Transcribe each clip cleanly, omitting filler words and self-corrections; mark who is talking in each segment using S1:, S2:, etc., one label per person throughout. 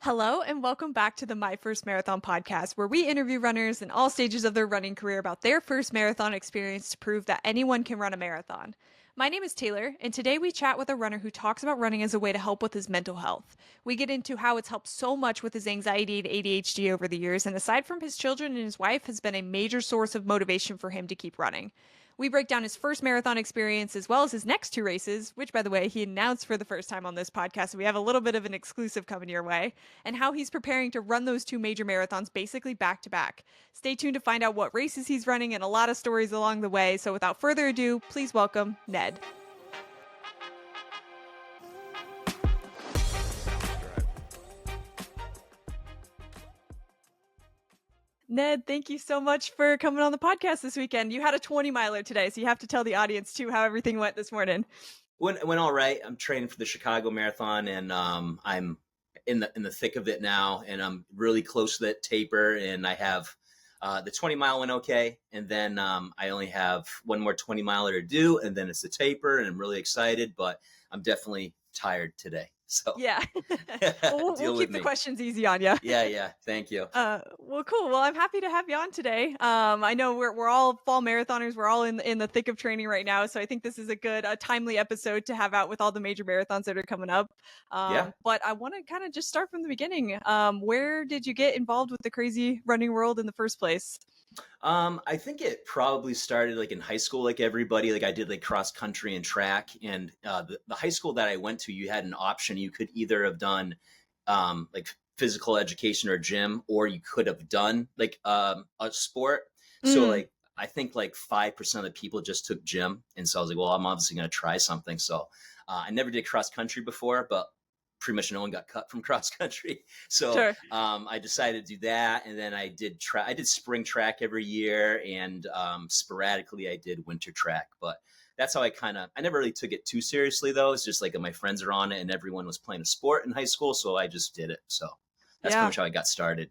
S1: Hello, and welcome back to the My First Marathon podcast, where we interview runners in all stages of their running career about their first marathon experience to prove that anyone can run a marathon. My name is Taylor, and today we chat with a runner who talks about running as a way to help with his mental health. We get into how it's helped so much with his anxiety and ADHD over the years, and aside from his children and his wife, has been a major source of motivation for him to keep running. We break down his first marathon experience as well as his next two races, which, by the way, he announced for the first time on this podcast. So we have a little bit of an exclusive coming your way, and how he's preparing to run those two major marathons basically back to back. Stay tuned to find out what races he's running and a lot of stories along the way. So without further ado, please welcome Ned. Ned, thank you so much for coming on the podcast this weekend. You had a 20 miler today, so you have to tell the audience too how everything went this morning.
S2: Went all right. I'm training for the Chicago Marathon, and I'm in the thick of it now, and I'm really close to that taper. And I have the 20 mile went okay, and then I only have one more 20 miler to do, and then it's the taper, and I'm really excited, but I'm definitely tired today. So
S1: yeah, we'll keep the questions easy on you.
S2: Yeah. Thank you.
S1: Well, cool. Well, I'm happy to have you on today. I know we're all fall marathoners. We're all in the thick of training right now, so I think this is a timely episode to have out with all the major marathons that are coming up.
S2: Yeah.
S1: But I want to kind of just start from the beginning. Where did you get involved with the crazy running world in the first place?
S2: I think it probably started like in high school, like everybody. Like I did like cross country and track, and the high school that I went to, you had an option. You could either have done like physical education or gym, or you could have done like a sport. So like I think like 5% of the people just took gym, and so I was like, well, I'm obviously going to try something. So I never did cross country before, but pretty much no one got cut from cross country. So
S1: Sure.
S2: I decided to do that. And then I did spring track every year, and sporadically I did winter track, but that's how I never really took it too seriously though. It's just like my friends are on it and everyone was playing a sport in high school. So I just did it. So that's pretty much how I got started.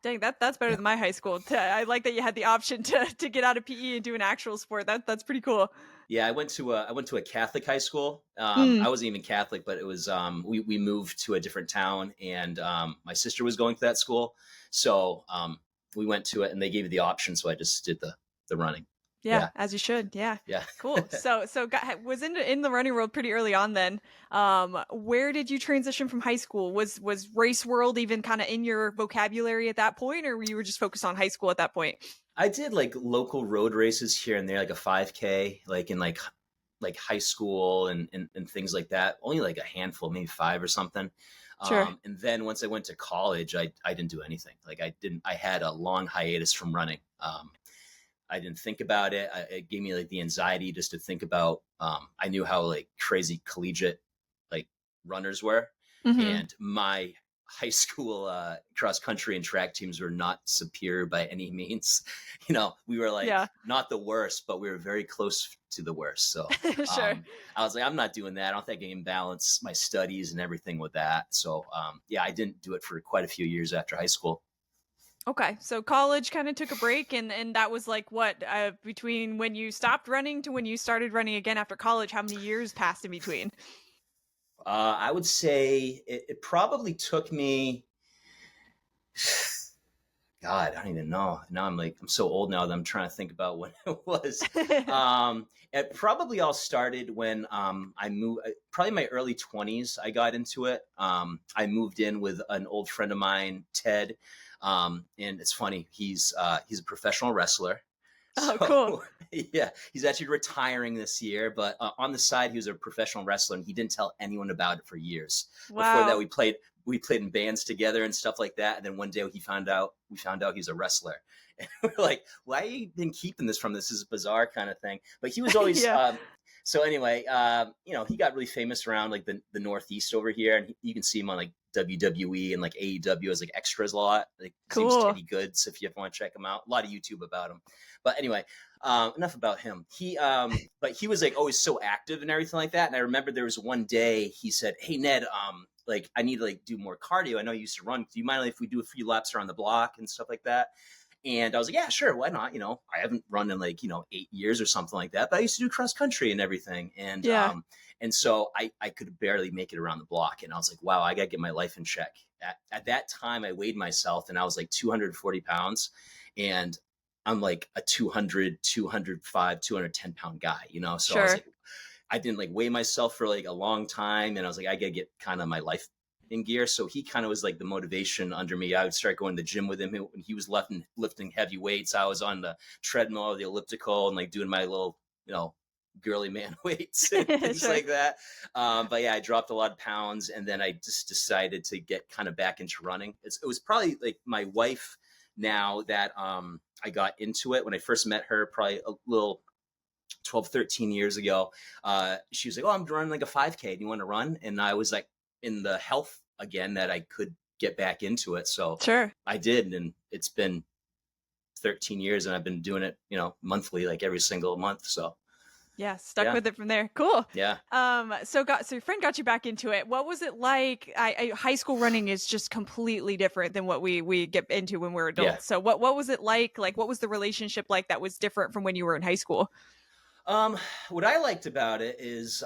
S1: Dang, that's better than my high school. I like that you had the option to get out of PE and do an actual sport. That's pretty cool.
S2: Yeah, I went to a Catholic high school. I wasn't even Catholic, but it was we moved to a different town, and my sister was going to that school, so we went to it, and they gave you the option, so I just did the running.
S1: Yeah, as you should. Yeah. Cool. So was in the running world pretty early on then. Where did you transition from high school? Was race world even kind of in your vocabulary at that point, or were you just focused on high school at that point?
S2: I did like local road races here and there, like a 5K, like in like high school and things like that. Only like a handful, maybe 5 or something.
S1: Sure.
S2: And then once I went to college, I didn't do anything. Like I had a long hiatus from running. I didn't think about it. It gave me like the anxiety just to think about. I knew how like crazy collegiate like runners were, and my high school cross country and track teams were not superior by any means. We were like not the worst, but we were very close to the worst. So
S1: sure.
S2: I was like, I'm not doing that. I don't think I can balance my studies and everything with that. So I didn't do it for quite a few years after high school.
S1: Okay, so college kind of took a break, and that was like what, between when you stopped running to when you started running again after college, how many years passed in between?
S2: I would say it probably took me, God, I don't even know. Now I'm so old now that I'm trying to think about when it was. It probably all started when I moved, probably my early 20s, I got into it. I moved in with an old friend of mine, Ted. And it's funny, he's a professional wrestler.
S1: Oh, cool.
S2: Yeah, he's actually retiring this year, but on the side, he was a professional wrestler, and he didn't tell anyone about it for years.
S1: Wow.
S2: Before that, we played in bands together and stuff like that. And then one day we found out he's a wrestler. And we're like, why have you been keeping this from? This is a bizarre kind of thing. But he was always, so anyway, he got really famous around like the Northeast over here, and you can see him on like WWE and like AEW as like extras a lot. Like his name's Teddy Goods, if you ever want to check him out. A lot of YouTube about him. But anyway, enough about him. But he was like always so active and everything like that. And I remember there was one day he said, "Hey Ned, like I need to like do more cardio. I know you used to run. Do you mind if we do a few laps around the block and stuff like that?" And I was like, yeah, sure, why not? I haven't run in like 8 years or something like that, but I used to do cross country and everything,
S1: Yeah.
S2: and so I could barely make it around the block, and I was like, wow, I got to get my life in check. At that time, I weighed myself, and I was like 240 pounds, and I'm like a 200, 205, 210 pound guy, So I was
S1: Sure.
S2: like, I didn't like weigh myself for like a long time, and I was like, I gotta get kind of my life in gear. So he kind of was like the motivation under me. I would start going to the gym with him when he was lifting heavy weights. I was on the treadmill or the elliptical and like doing my little, girly man weights and things
S1: Sure.
S2: like that. But yeah, I dropped a lot of pounds, and then I just decided to get kind of back into running. It was probably like my wife now that I got into it. When I first met her, probably a little 12, 13 years ago, she was like, oh, I'm running like a 5K. Do you want to run? And I was like in the health again that I could get back into it. So
S1: Sure.
S2: I did. And it's been 13 years and I've been doing it, monthly, like every single month. So
S1: Yeah, stuck
S2: yeah,
S1: with it from there. Cool.
S2: yeah,
S1: So your friend got you back into it. What was it like? High school running is just completely different than what we get into when we're
S2: yeah.
S1: adults. So what was it like? Like, what was the relationship like that was different from when you were in high school?
S2: What I liked about it is,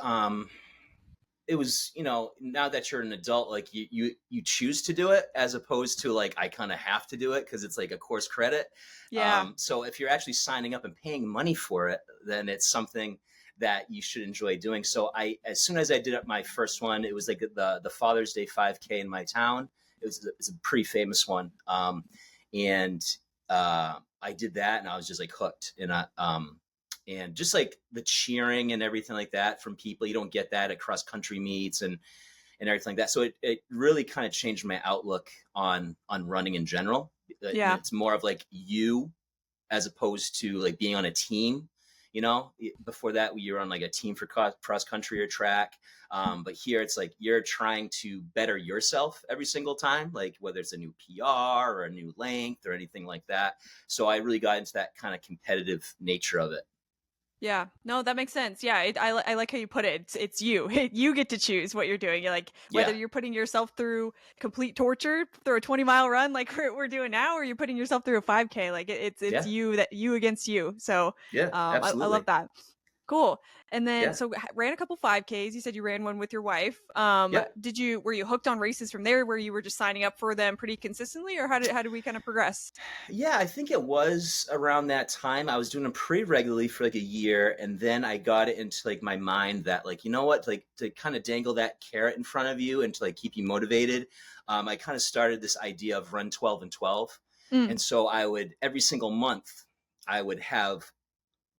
S2: it was, now that you're an adult, like you choose to do it as opposed to like, I kind of have to do it because it's like a course credit.
S1: Yeah.
S2: So if you're actually signing up and paying money for it, then it's something that you should enjoy doing. So as soon as I did up my first one, it was like the Father's Day 5K in my town. It's a pretty famous one. And I did that and I was just like hooked. And just like the cheering and everything like that from people, you don't get that at cross country meets and everything like that. So it really kind of changed my outlook on running in general.
S1: Yeah.
S2: It's more of like you as opposed to like being on a team. Before that you were on like a team for cross country or track. But here it's like you're trying to better yourself every single time, like whether it's a new PR or a new length or anything like that. So I really got into that kind of competitive nature of it.
S1: Yeah. No, that makes sense. Yeah. I like how you put it. It's you. You get to choose what you're doing. You're like, whether
S2: Yeah.
S1: you're putting yourself through complete torture through a 20-mile run like we're doing now, or you're putting yourself through a 5K. Like it's
S2: Yeah.
S1: you against you. So
S2: Yeah.
S1: I love
S2: Absolutely.
S1: that. Cool. And then
S2: Yeah.
S1: so ran a couple 5Ks. You said you ran one with your wife.
S2: Yeah.
S1: Were you hooked on races from there where you were just signing up for them pretty consistently, or how did we kind of progress?
S2: Yeah, I think it was around that time. I was doing them pretty regularly for like a year, and then I got it into like my mind that like, you know what, like to kind of dangle that carrot in front of you and to like keep you motivated. I kind of started this idea of run 12 and 12.
S1: Mm,
S2: And so I would every single month I would have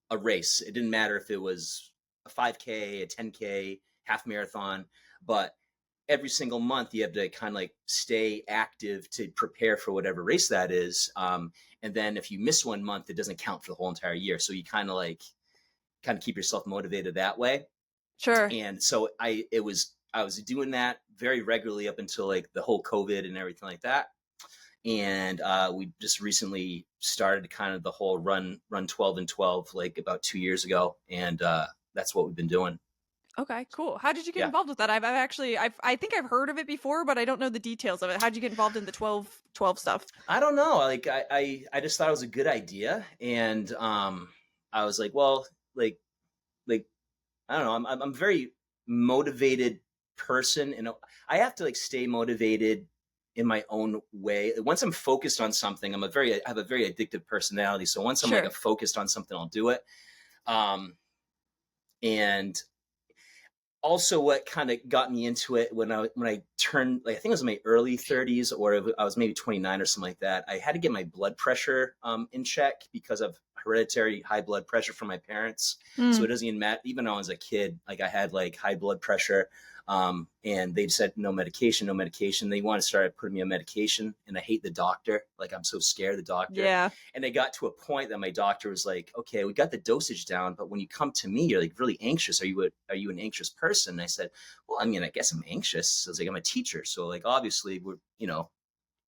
S2: a race. It didn't matter if it was a 5K, a 10K, half marathon, but every single month you have to kind of like stay active to prepare for whatever race that is. And then if you miss one month, it doesn't count for the whole entire year. So you kind of keep yourself motivated that way.
S1: sure.
S2: And so I was doing that very regularly up until like the whole COVID and everything like that. And we just recently started kind of the whole run 12 and 12 like about 2 years ago. And that's what we've been doing.
S1: Okay, cool. How did you get
S2: Yeah.
S1: involved with that? I think I've heard of it before, but I don't know the details of it. How did you get involved in the 12 stuff?
S2: I don't know. Like I just thought it was a good idea, and I was like, well, like I don't know. I'm a very motivated person, and I have to like stay motivated in my own way. Once I'm focused on something, I have a very addictive personality. So once I'm like
S1: Sure.
S2: focused on something, I'll do it. Um, and also what kind of got me into it when I turned, like, I think it was in my early 30s, or I was maybe 29 or something like that. I had to get my blood pressure in check because of hereditary high blood pressure from my parents. So
S1: Mm,
S2: it doesn't even matter. Even when I was a kid, like I had like high blood pressure, and they said no medication, no medication. They want to start putting me on medication, and I hate the doctor. Like I'm so scared of the doctor.
S1: yeah.
S2: And it got to a point that my doctor was like, okay, we got the dosage down, but when you come to me, you're like really anxious. Are you an anxious person? And I said, well, I mean, I guess I'm anxious. So I was like, I'm a teacher. So like, obviously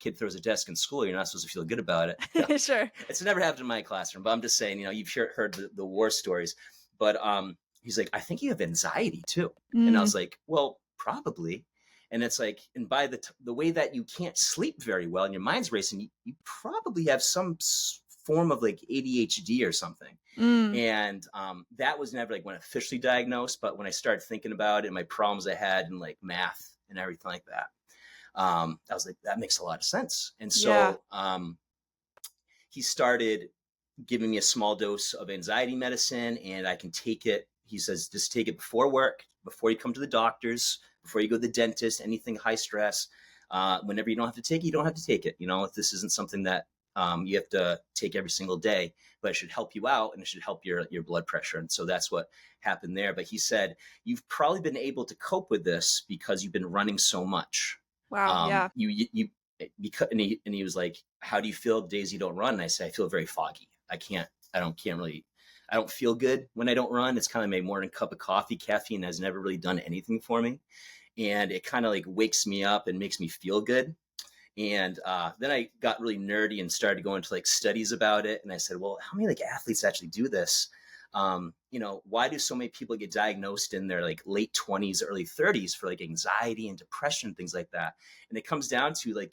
S2: kid throws a desk in school, you're not supposed to feel good about it.
S1: Sure.
S2: It's never happened in my classroom, but I'm just saying, you've heard the war stories, but he's like, I think you have anxiety too. And I
S1: Mm,
S2: was like, well, probably. And it's like, and by the way that you can't sleep very well and your mind's racing, you probably have some form of like ADHD or something.
S1: Mm.
S2: And that was never like when officially diagnosed, but when I started thinking about it and my problems I had in like math and everything like that, I was like, that makes a lot of sense. And
S1: Yeah.
S2: so he started giving me a small dose of anxiety medicine, and I can take it. He says, just take it before work, before you come to the doctors, before you go to the dentist, anything high stress. Whenever you don't have to take it, you don't have to take it. You know, if this isn't something that you have to take every single day, but it should help you out and it should help your blood pressure. And so that's what happened there. But he said, you've probably been able to cope with this because you've been running so much.
S1: Wow. Yeah.
S2: Because, and he was like, how do you feel days you don't run? And I said, I feel very foggy. I don't feel good when I don't run. It's kind of my morning cup of coffee. Caffeine has never really done anything for me. And it kind of like wakes me up and makes me feel good. And then I got really nerdy and started going to like studies about it. And I said, well, how many like athletes actually do this? You know, why do so many people get diagnosed in their like late 20s, early 30s for like anxiety and depression, things like that? And it comes down to like,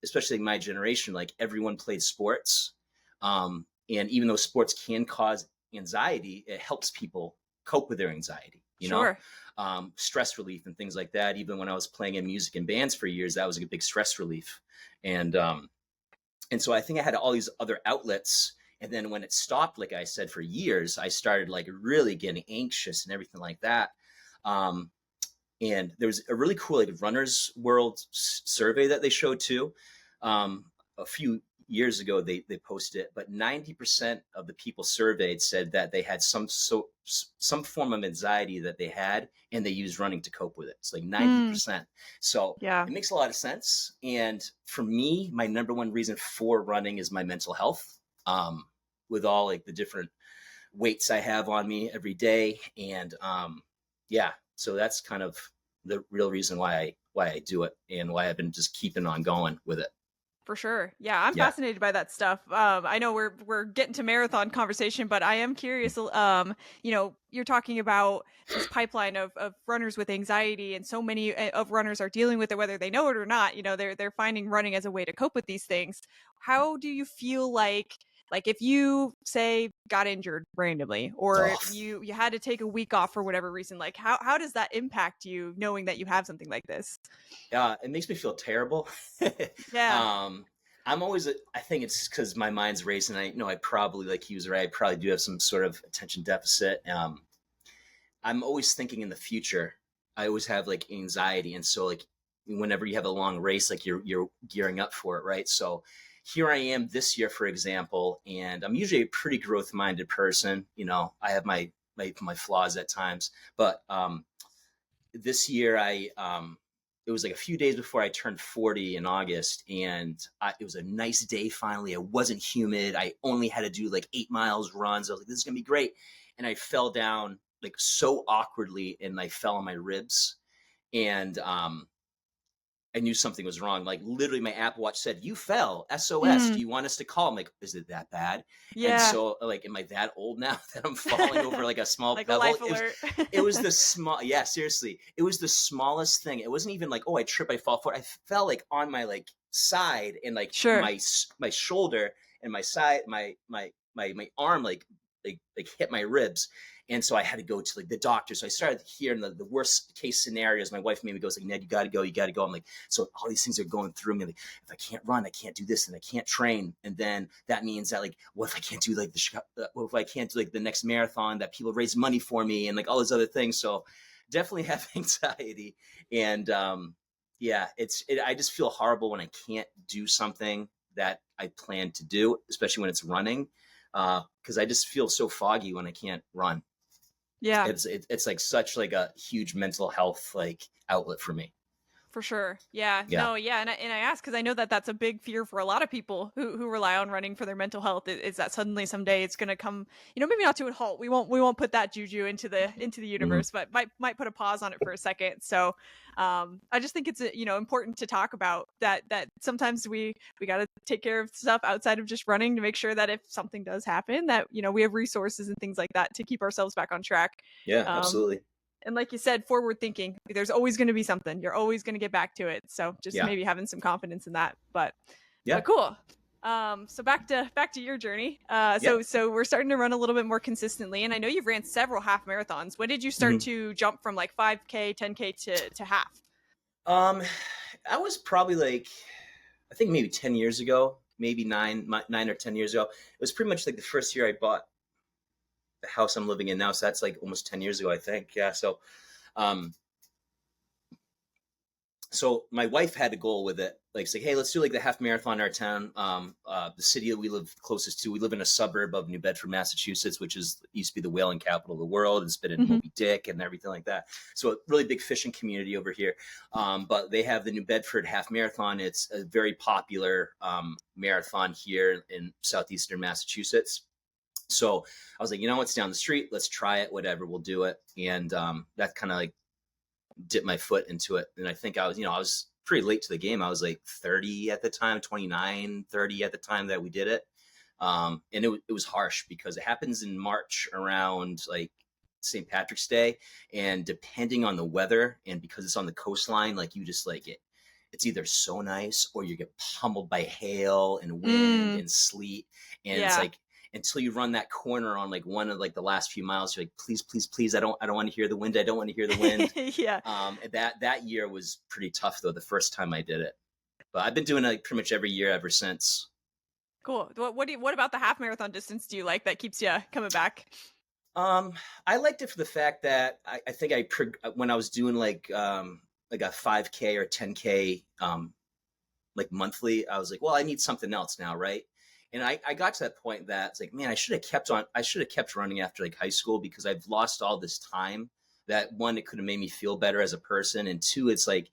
S2: especially my generation, like everyone played sports. And even though sports can cause anxiety, it helps people cope with their anxiety, you
S1: Sure.
S2: know, stress relief and things like that. Even when I was playing in music and bands for years, that was a big stress relief. And so I think I had all these other outlets. And then when it stopped, like I said, for years, I started like really getting anxious and everything like that. And there was a really cool like Runner's World survey that they showed too. A few years ago, they posted it, but 90% of the people surveyed said that they had some form of anxiety that they had, and they used running to cope with it. It's like 90%. So
S1: Yeah.
S2: it makes a lot of sense. And for me, my number one reason for running is my mental health. With all like the different weights I have on me every day, and yeah, so that's kind of the real reason why I do it and why I've been just keeping on going with it.
S1: For sure. Yeah, I'm
S2: Yeah.
S1: fascinated by that stuff. I know we're getting to marathon conversation, but I am curious. You know, you're talking about this pipeline of runners with anxiety, and so many of runners are dealing with it, whether they know it or not. You know, they're finding running as a way to cope with these things. How do you feel like if you say got injured randomly, or
S2: Oh,
S1: if you had to take a week off for whatever reason, like how does that impact you knowing that you have something like this?
S2: it makes me feel terrible.
S1: Yeah.
S2: um, I'm always, I think it's because my mind's racing. I know I probably, like he was right, I probably do have some sort of attention deficit. I'm always thinking in the future. I always have like anxiety. And so like whenever you have a long race, like you're gearing up for it. Right. So here I am this year, for example, and I'm usually a pretty growth minded person. You know, I have my flaws at times, but this year it was like a few days before I turned 40 in August, and it was a nice day finally. It wasn't humid. I only had to do like 8 miles runs. I was like, this is gonna be great. And I fell down like so awkwardly, and I fell on my ribs. And I knew something was wrong. Like literally my Apple Watch said, you fell, SOS. Do
S1: Mm,
S2: you want us to call? I'm like, is it that bad? And
S1: yeah.
S2: so like, am I that old now that I'm falling over like a small
S1: Like a
S2: pebble?
S1: life alert.
S2: It was the small, yeah, seriously. It was the smallest thing. It wasn't even like, oh, I trip, I fall forward. I fell like on my like side, and like
S1: Sure.
S2: my shoulder and my side, my arm like hit my ribs. And so I had to go to like the doctor. So I started hearing the worst case scenarios. My wife maybe goes like, Ned, you got to go. You got to go. I'm like, so all these things are going through me. Like, if I can't run, I can't do this, and I can't train. And then that means that like, what if I can't do like what if I can't do like the next marathon that people raise money for me, and like all those other things. So definitely have anxiety. And yeah, I just feel horrible when I can't do something that I plan to do, especially when it's running. Because I just feel so foggy when I can't run.
S1: Yeah.
S2: It's like such like a huge mental health like outlet for me.
S1: For sure. Yeah.
S2: Yeah.
S1: No, yeah. And I ask because I know that that's a big fear for a lot of people who rely on running for their mental health is that suddenly someday it's going to come, you know, maybe not to a halt. We won't put that juju into the
S2: Mhm.
S1: universe, but might put a pause on it for a second. So, I just think it's, you know, important to talk about that sometimes we got to take care of stuff outside of just running to make sure that if something does happen that, you know, we have resources and things like that to keep ourselves back on track.
S2: Yeah,
S1: Um,
S2: absolutely.
S1: and like you said, forward thinking. There's always going to be something. You're always going to get back to it. So just
S2: Yeah.
S1: maybe having some confidence in that. But
S2: Yeah.
S1: cool. So back to your journey.
S2: Yep.
S1: So we're starting to run a little bit more consistently, and I know you've ran several half marathons. When did you start
S2: Mhm.
S1: to jump from like 5K, 10K to half?
S2: Um, I was probably like, I think maybe 10 years ago, maybe 9 or 10 years ago. It was pretty much like the first year I bought the house I'm living in now. So that's like almost 10 years ago, I think. Yeah. Um, so my wife had a goal with it, like say, hey, let's do like the half marathon in our town. The city that we live closest to, we live in a suburb of New Bedford, Massachusetts, which is used to be the whaling capital of the world. It's been in
S1: Hmm.
S2: Moby Dick and everything like that. So a really big fishing community over here. But they have the New Bedford half marathon. It's a very popular marathon here in southeastern Massachusetts. So I was like, you know what's down the street? Let's try it. Whatever, we'll do it. And that kind of like dipped my foot into it. And I think I was pretty late to the game. I was like 30 at the time, 29, 30 at the time that we did it. And it was harsh because it happens in March around like St. Patrick's Day. And depending on the weather and because it's on the coastline, like you just like it's either so nice or you get pummeled by hail and wind
S1: Mm,
S2: and sleet. And it's
S1: yeah.
S2: like, until you run that corner on like one of like the last few miles, you're like, please, please, please, I don't want to hear the wind. I don't want to hear the wind.
S1: Yeah.
S2: That year was pretty tough though. The first time I did it, but I've been doing it like pretty much every year ever since.
S1: Cool. What about the half marathon distance do you like that keeps you coming back?
S2: Um, I liked it for the fact that I think when I was doing like a 5K or 10K like monthly, I was like, well, I need something else now, right? And I got to that point that it's like, man, I should have kept running after like high school because I've lost all this time. That one, it could have made me feel better as a person, and two, it's like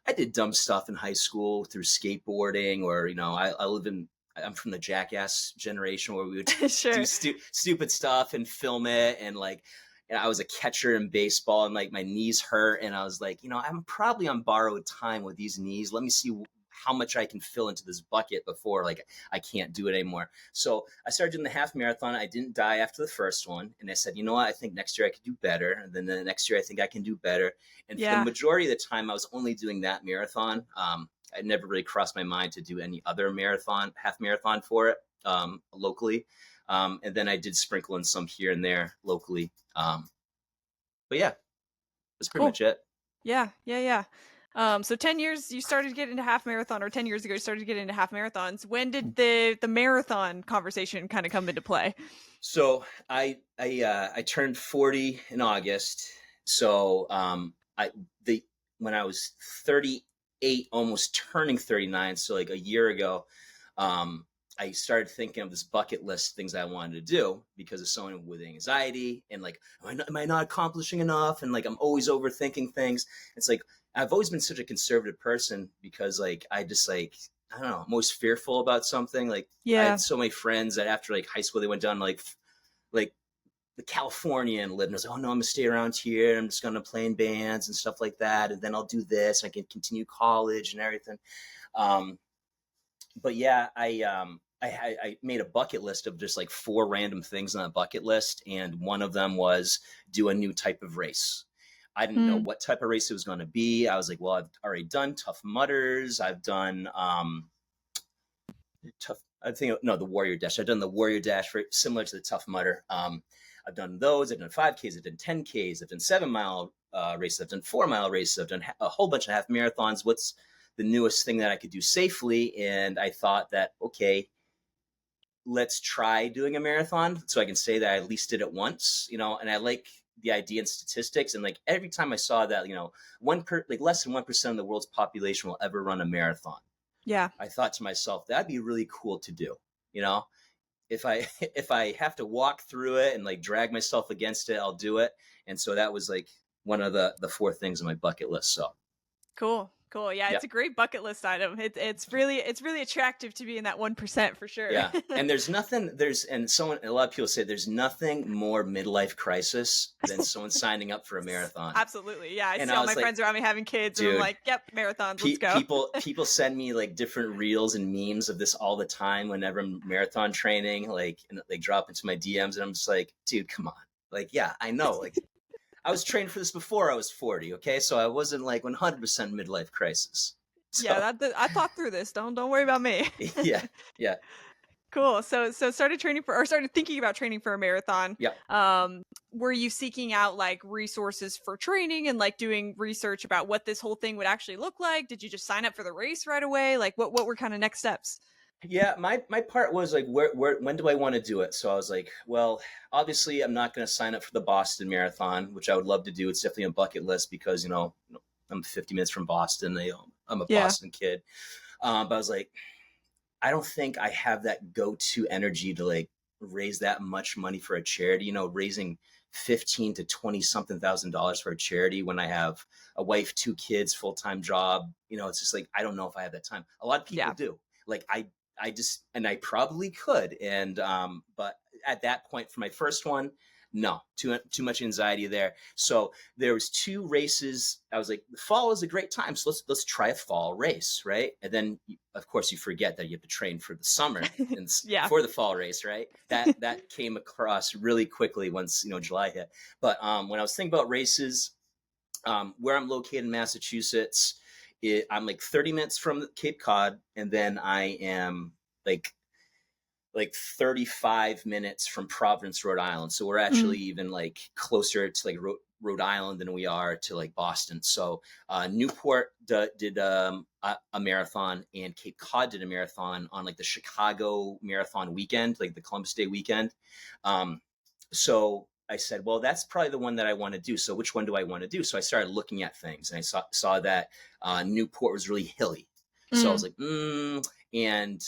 S2: I did dumb stuff in high school through skateboarding, or I'm from the Jackass generation where we would do
S1: Sure.
S2: stupid stuff and film it, and I was a catcher in baseball, and like my knees hurt, and I was like, I'm probably on borrowed time with these knees. Let me see how much I can fill into this bucket before like I can't do it anymore. So I started doing the half marathon. I didn't die after the first one, and I said, you know what? I think next year I could do better, and then the next year I think I can do better. And for the
S1: Yeah.
S2: majority of the time, I was only doing that marathon. I never really crossed my mind to do any other half marathon for it locally. And then I did sprinkle in some here and there locally. But yeah, that's pretty
S1: Cool.
S2: much it.
S1: Yeah. Yeah. Yeah. So 10 years you started to get into half marathon, or 10 years ago you started to get into half marathons. When did the marathon conversation kind of come into play?
S2: So I turned 40 in August. So I the when I was 38, almost turning 39, so like a year ago, I started thinking of this bucket list things I wanted to do because of someone with anxiety and like, am I not accomplishing enough? And like, I'm always overthinking things. It's like, I've always been such a conservative person because like, I just like, I don't know, I'm always fearful about something. Like I
S1: Yeah.
S2: had so many friends that after like high school, they went down like the California and lived. And I was like, oh no, I'm gonna stay around here. I'm just gonna play in bands and stuff like that. And then I'll do this. I can continue college and everything. Um, but yeah, I made a bucket list of just like 4 random things on the bucket list, and one of them was do a new type of race. I didn't know
S1: Mm,
S2: what type of race it was going to be. I was like, well, I've already done Tough Mudders. I've done tough. I think no, the Warrior Dash. I've done the Warrior Dash, for similar to the Tough Mudder. I've done those. I've done 5Ks. I've done 10Ks. I've done 7 mile races. I've done 4 mile races. I've done a whole bunch of half marathons. What's the newest thing that I could do safely? And I thought that, okay, let's try doing a marathon so I can say that I at least did it once, and I like the idea and statistics. And like every time I saw that, like less than 1% of the world's population will ever run a marathon.
S1: yeah.
S2: I thought to myself, that'd be really cool to do, you know, if I if I have to walk through it and like drag myself against it, I'll do it. And so that was like one of the 4 things on my bucket list. So
S1: Cool. Cool. Yeah,
S2: yeah.
S1: it's a great bucket list item. It's really attractive to be in that 1% for sure.
S2: Yeah. And a lot of people say there's nothing more midlife crisis than someone signing up for a marathon.
S1: Absolutely. Yeah, I
S2: And
S1: see
S2: I
S1: all my
S2: was like,
S1: friends around me having kids, and I'm
S2: dude,
S1: like, "Yep, marathons, let's go."
S2: people send me like different reels and memes of this all the time whenever I'm marathon training, like, and they drop into my DMs, and I'm just like, dude, come on. Like, yeah, I know. Like, I was trained for this before I was 40. Okay. So I wasn't like 100% midlife crisis. So
S1: I thought through this. Don't worry about me.
S2: yeah, yeah,
S1: Cool. So started training for or started thinking about training for a marathon.
S2: yeah.
S1: Um, were you seeking out like resources for training and like doing research about what this whole thing would actually look like? Did you just sign up for the race right away? Like what were kind of next steps?
S2: Yeah, my part was like, where when do I want to do it? So I was like, well, obviously I'm not going to sign up for the Boston Marathon, which I would love to do. It's definitely a bucket list because I'm 50 minutes from Boston. I'm a
S1: Yeah.
S2: Boston kid, but I was like, I don't think I have that go-to energy to like raise that much money for a charity. Raising 15 to 20 something $1,000 for a charity when I have a wife, two kids, full-time job. It's just like I don't know if I have that time. A lot of people
S1: Yeah.
S2: do. Like I just and I probably could. And but at that point for my first one, no, too much anxiety there. So there was two races. I was like, the fall is a great time, so let's try a fall race, right? And then of course you forget that you have to train for the summer and
S1: Yeah.
S2: for the fall race, right? That came across really quickly once July hit. But when I was thinking about races, where I'm located in Massachusetts, I'm like 30 minutes from Cape Cod, and then I am like 35 minutes from Providence, Rhode Island. So we're
S1: Mm.
S2: actually even like closer to like Rhode Island than we are to like Boston. So Newport did a marathon, and Cape Cod did a marathon on like the Chicago Marathon weekend, like the Columbus Day weekend. So I said, well, that's probably the one that I want to do. So which one do I want to do? So I started looking at things, and I saw that Newport was really hilly. So I was
S1: Mm.
S2: like, and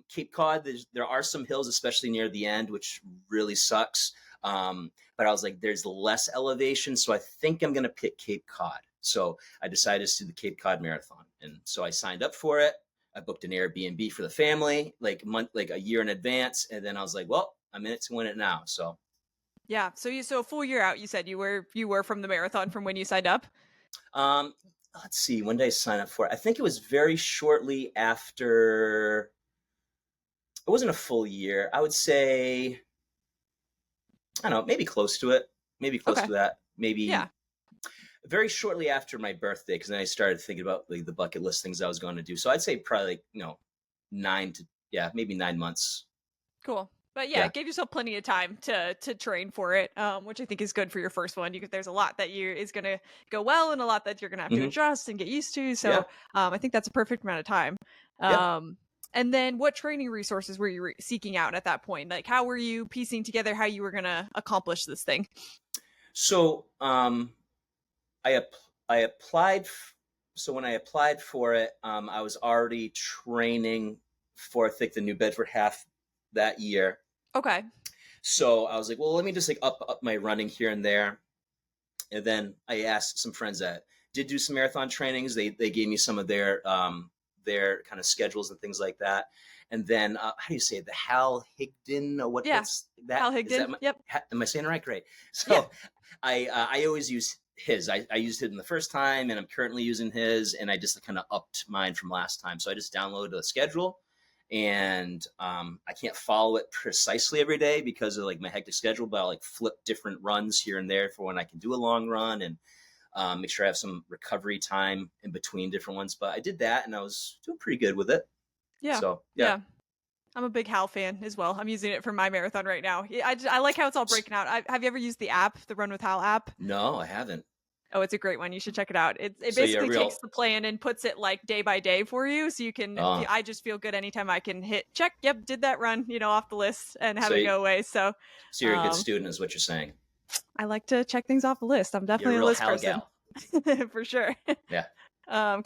S2: Cape Cod, there are some hills, especially near the end, which really sucks. But I was like, there's less elevation, so I think I'm going to pick Cape Cod. So I decided to do the Cape Cod Marathon, and so I signed up for it. I booked an Airbnb for the family, like a year in advance, and then I was like, well, I'm in it to win it now. So
S1: Yeah. So a full year out, you said you were from the marathon from when you signed up?
S2: um, let's see, when did I sign up for it? I think it was very shortly after. It wasn't a full year. I would say, I don't know, maybe close to it. Maybe close
S1: Okay.
S2: to that.
S1: Yeah.
S2: Maybe very shortly after my birthday, because then I started thinking about like the bucket list things I was going to do. So I'd say probably like, maybe 9 months.
S1: Cool. But yeah,
S2: Yeah.
S1: give yourself plenty of time to train for it, which I think is good for your first one. There's a lot that is going to go well, and a lot that you're going to have to
S2: Hmm.
S1: adjust and get used to.
S2: Yeah.
S1: So I think that's a perfect amount of time.
S2: Yeah.
S1: And then, what training resources were you seeking out at that point? Like, how were you piecing together how you were going to accomplish this thing?
S2: So I I applied. So when I applied for it, I was already training for I think the New Bedford half that year.
S1: Okay.
S2: So I was like, well, let me just like up my running here and there. And then I asked some friends that did do some marathon trainings. They gave me some of their kind of schedules and things like that. And then how do you say it? The Hal Higdon? Or
S1: Yeah.
S2: what's that?
S1: Hal
S2: Is that
S1: Higdon. Yep.
S2: am I saying it right? Great.
S1: Yeah.
S2: So I always use his. I used it in the first time, and I'm currently using his, and I just kind of upped mine from last time. So I just downloaded a schedule, and I can't follow it precisely every day because of like my hectic schedule, but I'll like flip different runs here and there for when I can do a long run, and make sure I have some recovery time in between different ones. But I did that, and I was doing pretty good with it.
S1: Yeah.
S2: So yeah.
S1: Yeah. I'm a big Hal fan as well. I'm using it for my marathon right now. I like how it's all breaking out. Have you ever used the app, the Run with Hal app?
S2: No, I haven't.
S1: Oh, it's a great one. You should check it out. It
S2: So yeah,
S1: basically
S2: real.
S1: takes the plan and puts it like day by day for you, so you can. I just feel good anytime I can hit check. Yep, did that run, off the list and have it go away. So
S2: you're a good student, is what you're saying.
S1: I like to check things off the list. I'm definitely
S2: You're a
S1: a
S2: real
S1: list
S2: Hal
S1: person.
S2: gal.
S1: For sure.
S2: Yeah.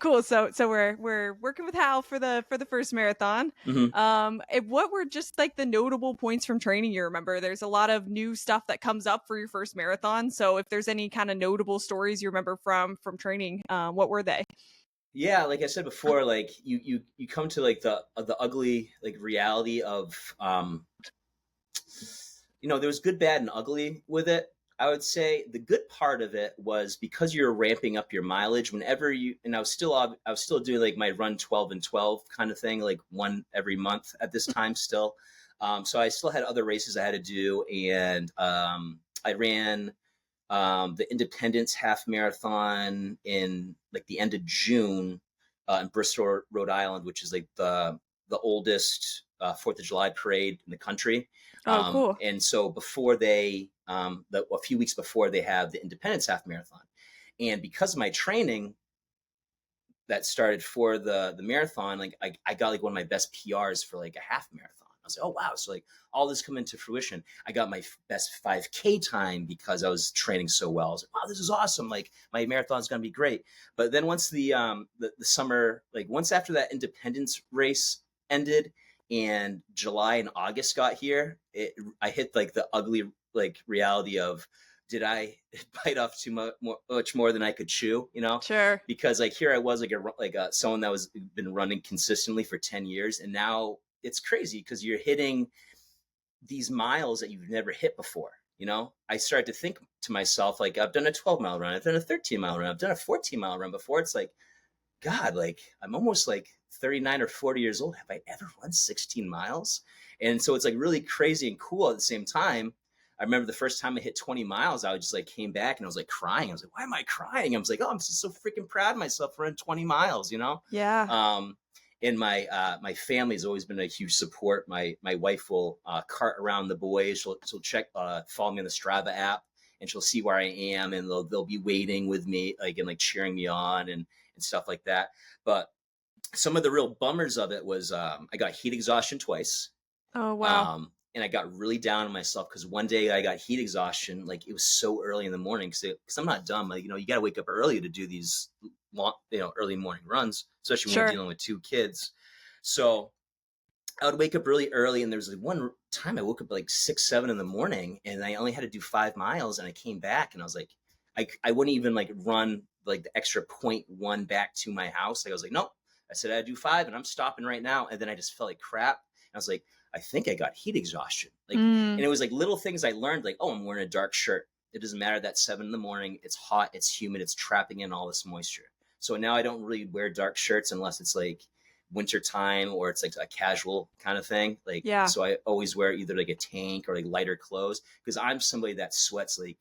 S1: Cool. So we're working with Hal for the first marathon.
S2: Mm-hmm.
S1: What were just like the notable points from training you remember? There's a lot of new stuff that comes up for your first marathon. So if there's any kind of notable stories you remember from training, what were they?
S2: Yeah, like I said before, like you come to like the ugly like reality of there was good, bad, and ugly with it. I would say the good part of it was because you're ramping up your mileage whenever and I was still doing like my run 12 and 12 kind of thing, like one every month at this time still. So I still had other races I had to do, and I ran the Independence half marathon in like the end of June in Bristol, Rhode Island, which is like the oldest 4th of July parade in the country.
S1: Oh, cool.
S2: And so before a few weeks before, they have the Independence Half Marathon. And because of my training that started for the marathon, like I got like one of my best PRs for like a half marathon. I was like, oh wow. So like all this come into fruition. I got my best 5K time because I was training so well. I was like, wow, this is awesome. Like my marathon's going to be great. But then once the summer, like once after that Independence race ended and July and August got here, I hit like the ugly like reality of, did I bite off too much more than I could chew, you know?
S1: Sure.
S2: Because like here I was like someone that was been running consistently for 10 years. And now it's crazy because you're hitting these miles that you've never hit before. You know, I started to think to myself, like, I've done a 12-mile run, I've done a 13-mile run, I've done a 14-mile run before. It's like, God, like I'm almost like 39 or 40 years old. Have I ever run 16 miles? And so it's like really crazy and cool at the same time. I remember the first time I hit 20 miles, I just like came back and I was like crying. I was like, why am I crying? I was like, oh, I'm just so freaking proud of myself for running 20 miles, you know?
S1: Yeah.
S2: And my family has always been a huge support. My wife will cart around the boys. She'll check, follow me on the Strava app, and she'll see where I am, and they'll be waiting with me, like and like cheering me on and stuff like that. But some of the real bummers of it was I got heat exhaustion twice.
S1: Oh, wow.
S2: And I got really down on myself because one day I got heat exhaustion. Like it was so early in the morning because I'm not dumb. Like, you know, you got to wake up early to do these long, early morning runs, especially when
S1: Sure.
S2: you're dealing with 2 kids. So I would wake up really early. And there was like one time I woke up like 6, 7 in the morning and I only had to do 5 miles. And I came back and I was like, I wouldn't even like run like the extra 0.1 back to my house. Like I was like, nope. I said, I do 5 and I'm stopping right now. And then I just felt like crap. And I was like, I think I got heat exhaustion. Like, and it was like little things I learned, like, oh, I'm wearing a dark shirt. It doesn't matter that 7 in the morning. It's hot. It's humid. It's trapping in all this moisture. So now I don't really wear dark shirts unless it's like winter time or it's like a casual kind of thing. Like,
S1: Yeah.
S2: So I always wear either like a tank or like lighter clothes because I'm somebody that sweats like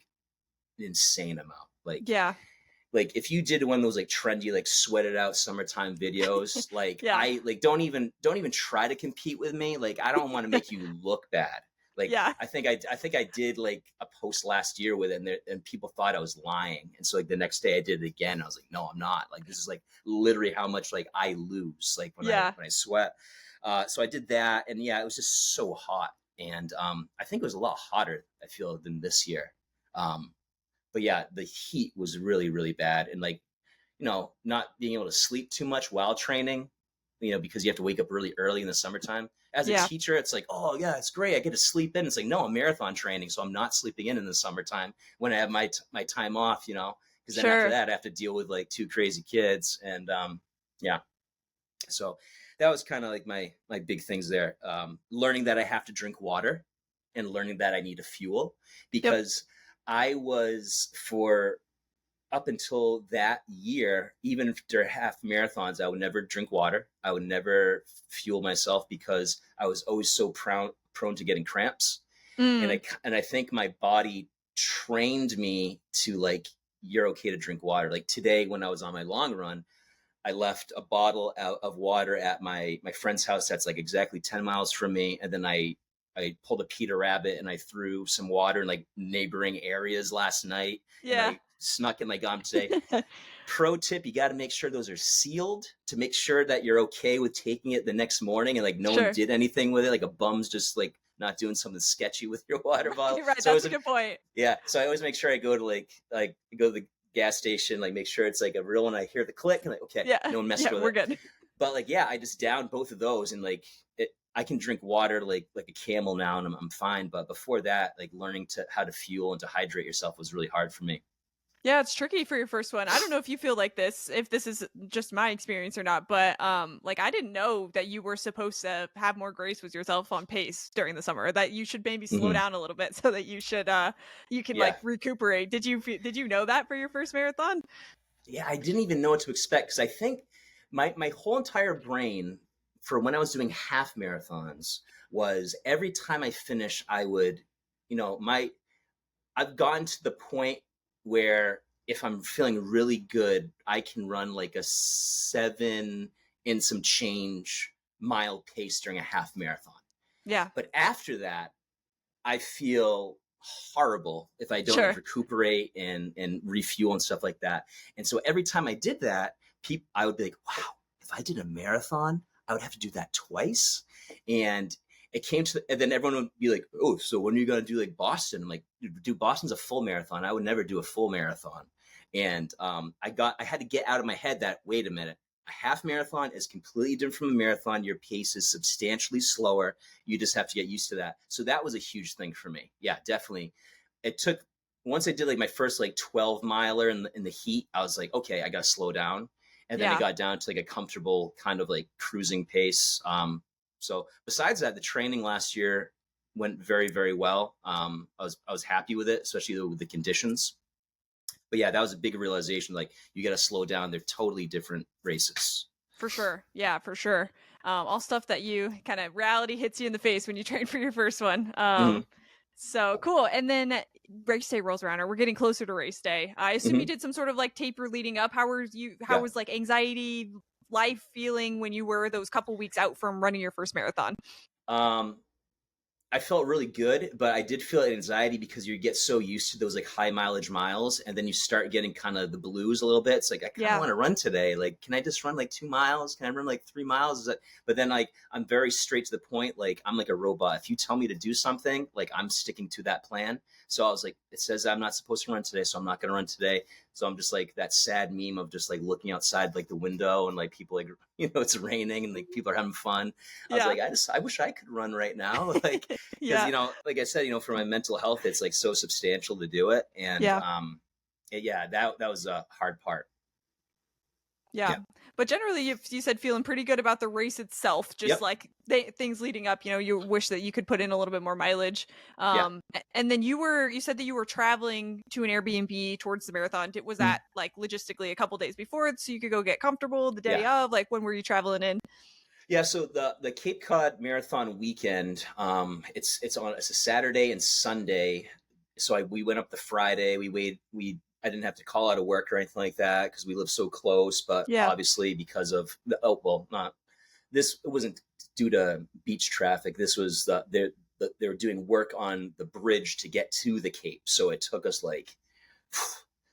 S2: an insane amount. Like,
S1: Yeah.
S2: Like if you did one of those like trendy like sweated out summertime videos, like
S1: Yeah.
S2: I like don't even try to compete with me. Like I don't want to make you look bad. Like
S1: Yeah.
S2: I think I did like a post last year with it, and people thought I was lying. And so like the next day I did it again. I was like, no, I'm not. Like this is like literally how much like I lose like when I sweat. So I did that, and yeah, it was just so hot, and I think it was a lot hotter, I feel, than this year. But yeah, the heat was really, really bad. And like, you know, not being able to sleep too much while training, you know, because you have to wake up really early in the summertime. As a teacher, it's like, oh yeah, it's great. I get to sleep in. It's like, no, I'm marathon training. So I'm not sleeping in the summertime when I have my time off, you know, because then after that I have to deal with like 2 crazy kids. And yeah, so that was kind of like my big things there. Learning that I have to drink water and learning that I need a fuel because I was for up until that year, even after half marathons, I would never drink water. I would never fuel myself because I was always so prone to getting cramps. And I think my body trained me to like, you're okay to drink water. Like today, when I was on my long run, I left a bottle of water at my friend's house that's like exactly 10 miles from me. And then I pulled a Peter Rabbit and I threw some water in like neighboring areas last night.
S1: Yeah.
S2: And I snuck in my gum today. Pro tip, you got to make sure those are sealed to make sure that you're okay with taking it the next morning and like no one did anything with it. Like a bum's just like not doing something sketchy with your water bottle.
S1: Right,
S2: so
S1: that's a good point.
S2: Yeah. So I always make sure I go to like go to the gas station, like make sure it's like a real one. I hear the click and like, okay, no one messed with it.
S1: We're good.
S2: But like, yeah, I just downed both of those and like I can drink water like a camel now and I'm fine. But before that, like learning how to fuel and to hydrate yourself was really hard for me.
S1: Yeah, it's tricky for your first one. I don't know if you feel like this, if this is just my experience or not, but like I didn't know that you were supposed to have more grace with yourself on pace during the summer, that you should maybe slow down a little bit so that you can like recuperate. Did you know that for your first marathon?
S2: Yeah, I didn't even know what to expect because I think my whole entire brain for when I was doing half marathons was every time I finish, I would, you know, I've gotten to the point where if I'm feeling really good, I can run like a 7 and some change mile pace during a half marathon.
S1: Yeah.
S2: But after that, I feel horrible if I don't
S1: Sure.
S2: recuperate and refuel and stuff like that. And so every time I did that, I would be like, wow, if I did a marathon, I would have to do that twice. And it came to, and then everyone would be like, oh, so when are you going to do like Boston? I'm like, dude, Boston's a full marathon. I would never do a full marathon. And I had to get out of my head that, wait a minute, a half marathon is completely different from a marathon. Your pace is substantially slower. You just have to get used to that. So that was a huge thing for me. Yeah, definitely. It took, once I did like my first like 12 miler in the heat, I was like, okay, I got to slow down. And then it got down to like a comfortable kind of like cruising pace. So besides that, the training last year went very, very well. I was happy with it, especially with the conditions. But yeah, that was a big realization. Like, you got to slow down. They're totally different races.
S1: For sure. Yeah, for sure. All stuff that you kind of reality hits you in the face when you train for your first one. So cool. And then race day rolls around, or we're getting closer to race day. I assume you did some sort of like taper leading up. How was like anxiety, life feeling when you were those couple weeks out from running your first marathon?
S2: I felt really good, but I did feel anxiety because you get so used to those like high mileage miles, and then you start getting kind of the blues a little bit. It's like, I kind of want to run today. Like, can I just run like 2 miles? Can I run like 3 miles? But then like, I'm very straight to the point. Like, I'm like a robot. If you tell me to do something, like, I'm sticking to that plan. So I was like, it says I'm not supposed to run today, so I'm not going to run today. So I'm just like that sad meme of just like looking outside like the window, and like people like, it's raining and like people are having fun. I was like, I wish I could run right now. Like, because like I said, for my mental health, it's like so substantial to do it. And that was a hard part.
S1: Yeah. But generally, you said feeling pretty good about the race itself, just like things leading up, you wish that you could put in a little bit more mileage. And then you said that you were traveling to an Airbnb towards the marathon. Was that like logistically a couple days before, so you could go get comfortable the day of? Like, when were you traveling in?
S2: Yeah, so the Cape Cod Marathon weekend, it's a Saturday and Sunday. So we went up the Friday. I didn't have to call out of work or anything like that because we live so close. But obviously, because of it wasn't due to beach traffic. This was they were doing work on the bridge to get to the Cape, so it took us like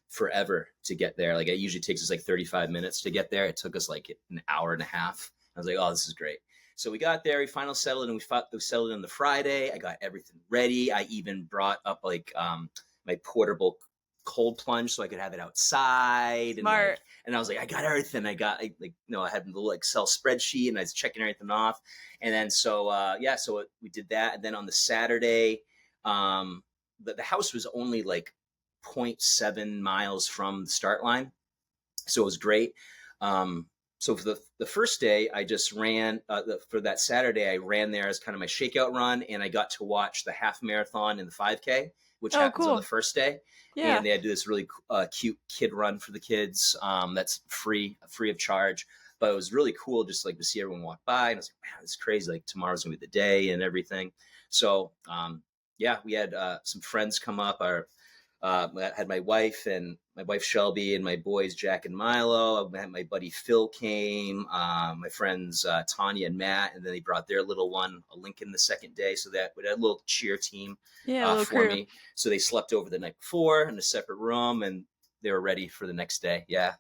S2: forever to get there. Like, it usually takes us like 35 minutes to get there. It took us like an hour and a half. I was like, oh, this is great. So we got there, we finally settled, and we settled on the Friday. I got everything ready. I even brought up like my portable cold plunge so I could have it outside.
S1: Smart.
S2: And I was like, I got everything. I had a little Excel spreadsheet, and I was checking everything off. And then so we did that. And then on the Saturday, the house was only like 0.7 miles from the start line, so it was great. So for the first day, I just ran, for that Saturday, I ran there as kind of my shakeout run, and I got to watch the half marathon and the 5K, which happens on the first day. Yeah. And they had to do this really cute kid run for the kids that's free of charge. But it was really cool just like to see everyone walk by, and I was like, man, it's crazy. Like, tomorrow's going to be the day and everything. So, we had some friends come up. I had my wife Shelby and my boys Jack and Milo. My buddy Phil came, my friends Tanya and Matt, and then they brought their little one, Lincoln, the second day. So that we had a little cheer team for me. So they slept over the night before in a separate room, and they were ready for the next day. Yeah.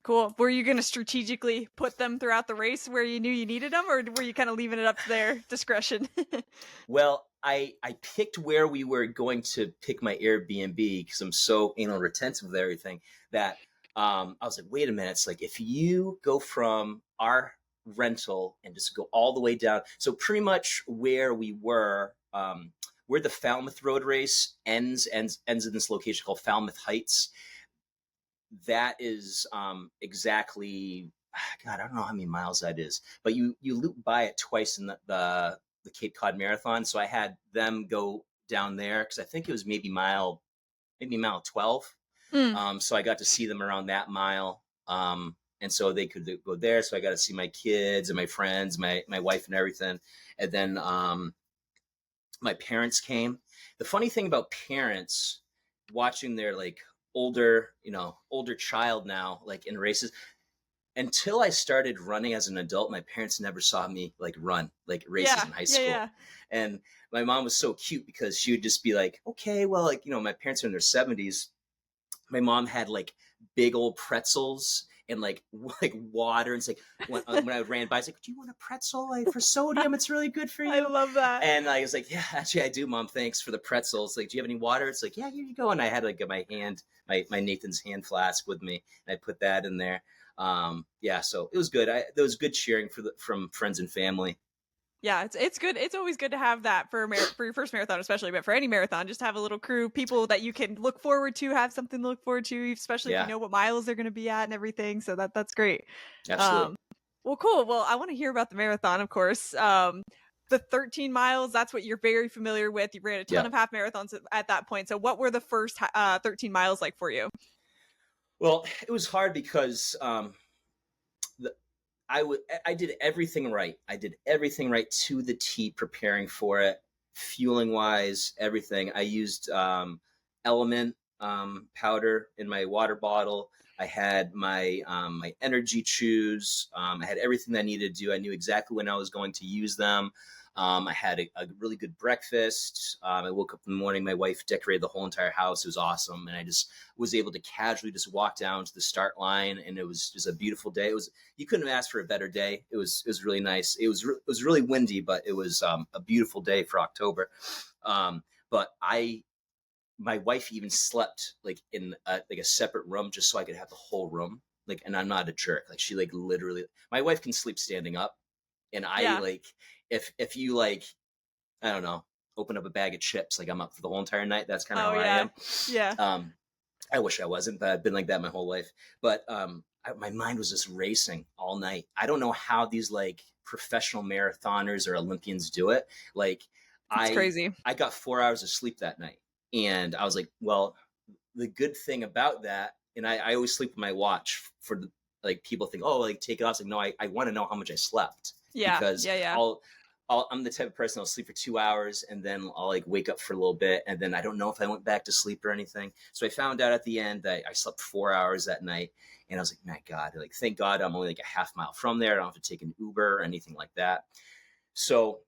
S1: Cool. Were you going to strategically put them throughout the race where you knew you needed them, or were you kind of leaving it up to their discretion?
S2: Well, I picked where we were going to pick my Airbnb because I'm so anal retentive with everything that I was like, wait a minute. It's like, if you go from our rental and just go all the way down. So pretty much where we were, where the Falmouth Road race ends in this location called Falmouth Heights. That is exactly, God, I don't know how many miles that is, but you loop by it twice in the Cape Cod Marathon. So I had them go down there because I think it was maybe mile 12. So I got to see them around that mile. And so they could go there. So I got to see my kids and my friends, my wife and everything. And then my parents came. The funny thing about parents watching their like older child now, like in races. Until I started running as an adult, my parents never saw me like run like races
S1: Yeah.
S2: in high
S1: Yeah.
S2: school.
S1: Yeah.
S2: And my mom was so cute because she would just be like, okay, well, like, my parents are in their 70s. My mom had like big old pretzels and like like water. And it's like when I ran by, it's like, do you want a pretzel like for sodium? It's really good for
S1: I
S2: you.
S1: love that.
S2: And I was like, yeah, actually I do, Mom. Thanks for the pretzels. Like, do you have any water? It's like, yeah, here you go. And I had like my Nathan's hand flask with me, and I put that in there. Yeah, so it was good. There was good cheering from friends and family.
S1: Yeah, it's good. It's always good to have that for for your first marathon, especially, but for any marathon, just have a little crew, people that you can look forward to, have something to look forward to, especially if you
S2: Yeah,
S1: know what miles they're going to be at and everything. So that's great.
S2: absolutely.
S1: Um, well, cool. Well, I want to hear about the marathon, of course. The 13 miles, that's what you're very familiar with. You ran a ton
S2: Yeah.
S1: of half marathons at that point. So what were the first 13 miles like for you?
S2: Well, it was hard because the, I did everything right. I did everything right to the T, preparing for it, fueling wise, everything. I used Element powder in my water bottle. I had my energy chews. I had everything that I needed to do. I knew exactly when I was going to use them. I had a really good breakfast. I woke up in the morning. My wife decorated the whole entire house. It was awesome, and I just was able to casually just walk down to the start line, and it was just a beautiful day. You couldn't have asked for a better day. It was really nice. It was really windy, but it was a beautiful day for October. But my wife even slept like in a separate room just so I could have the whole room. Like, and I'm not a jerk. Like, she like literally, my wife can sleep standing up, and I
S1: Yeah.
S2: like if you like, I don't know, open up a bag of chips, like I'm up for the whole entire night. That's kind of
S1: Oh
S2: how I
S1: yeah.
S2: am.
S1: Yeah.
S2: I wish I wasn't, but I've been like that my whole life. But my mind was just racing all night. I don't know how these like professional marathoners or Olympians do it. Like,
S1: It's
S2: I
S1: crazy.
S2: I got 4 hours of sleep that night, and I was like, well, the good thing about that, and I always sleep with my watch for the, like, people think, oh, like, take it off. It's like, no, I want to know how much I slept,
S1: Yeah.
S2: because
S1: Yeah. Yeah.
S2: I'm the type of person, I'll sleep for 2 hours and then I'll like wake up for a little bit, and then I don't know if I went back to sleep or anything. So I found out at the end that I slept 4 hours that night, and I was like, my God, like, thank God I'm only like a half mile from there. I don't have to take an Uber or anything like that. So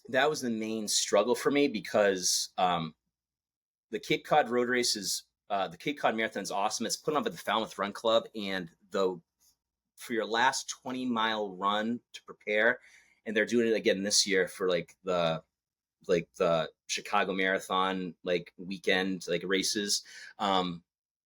S2: that was the main struggle for me, because the Cape Cod Road Race is the Cape Cod Marathon is awesome. It's put on by the Falmouth Run Club, and for your last 20-mile run to prepare, and they're doing it again this year for the Chicago Marathon like weekend like races.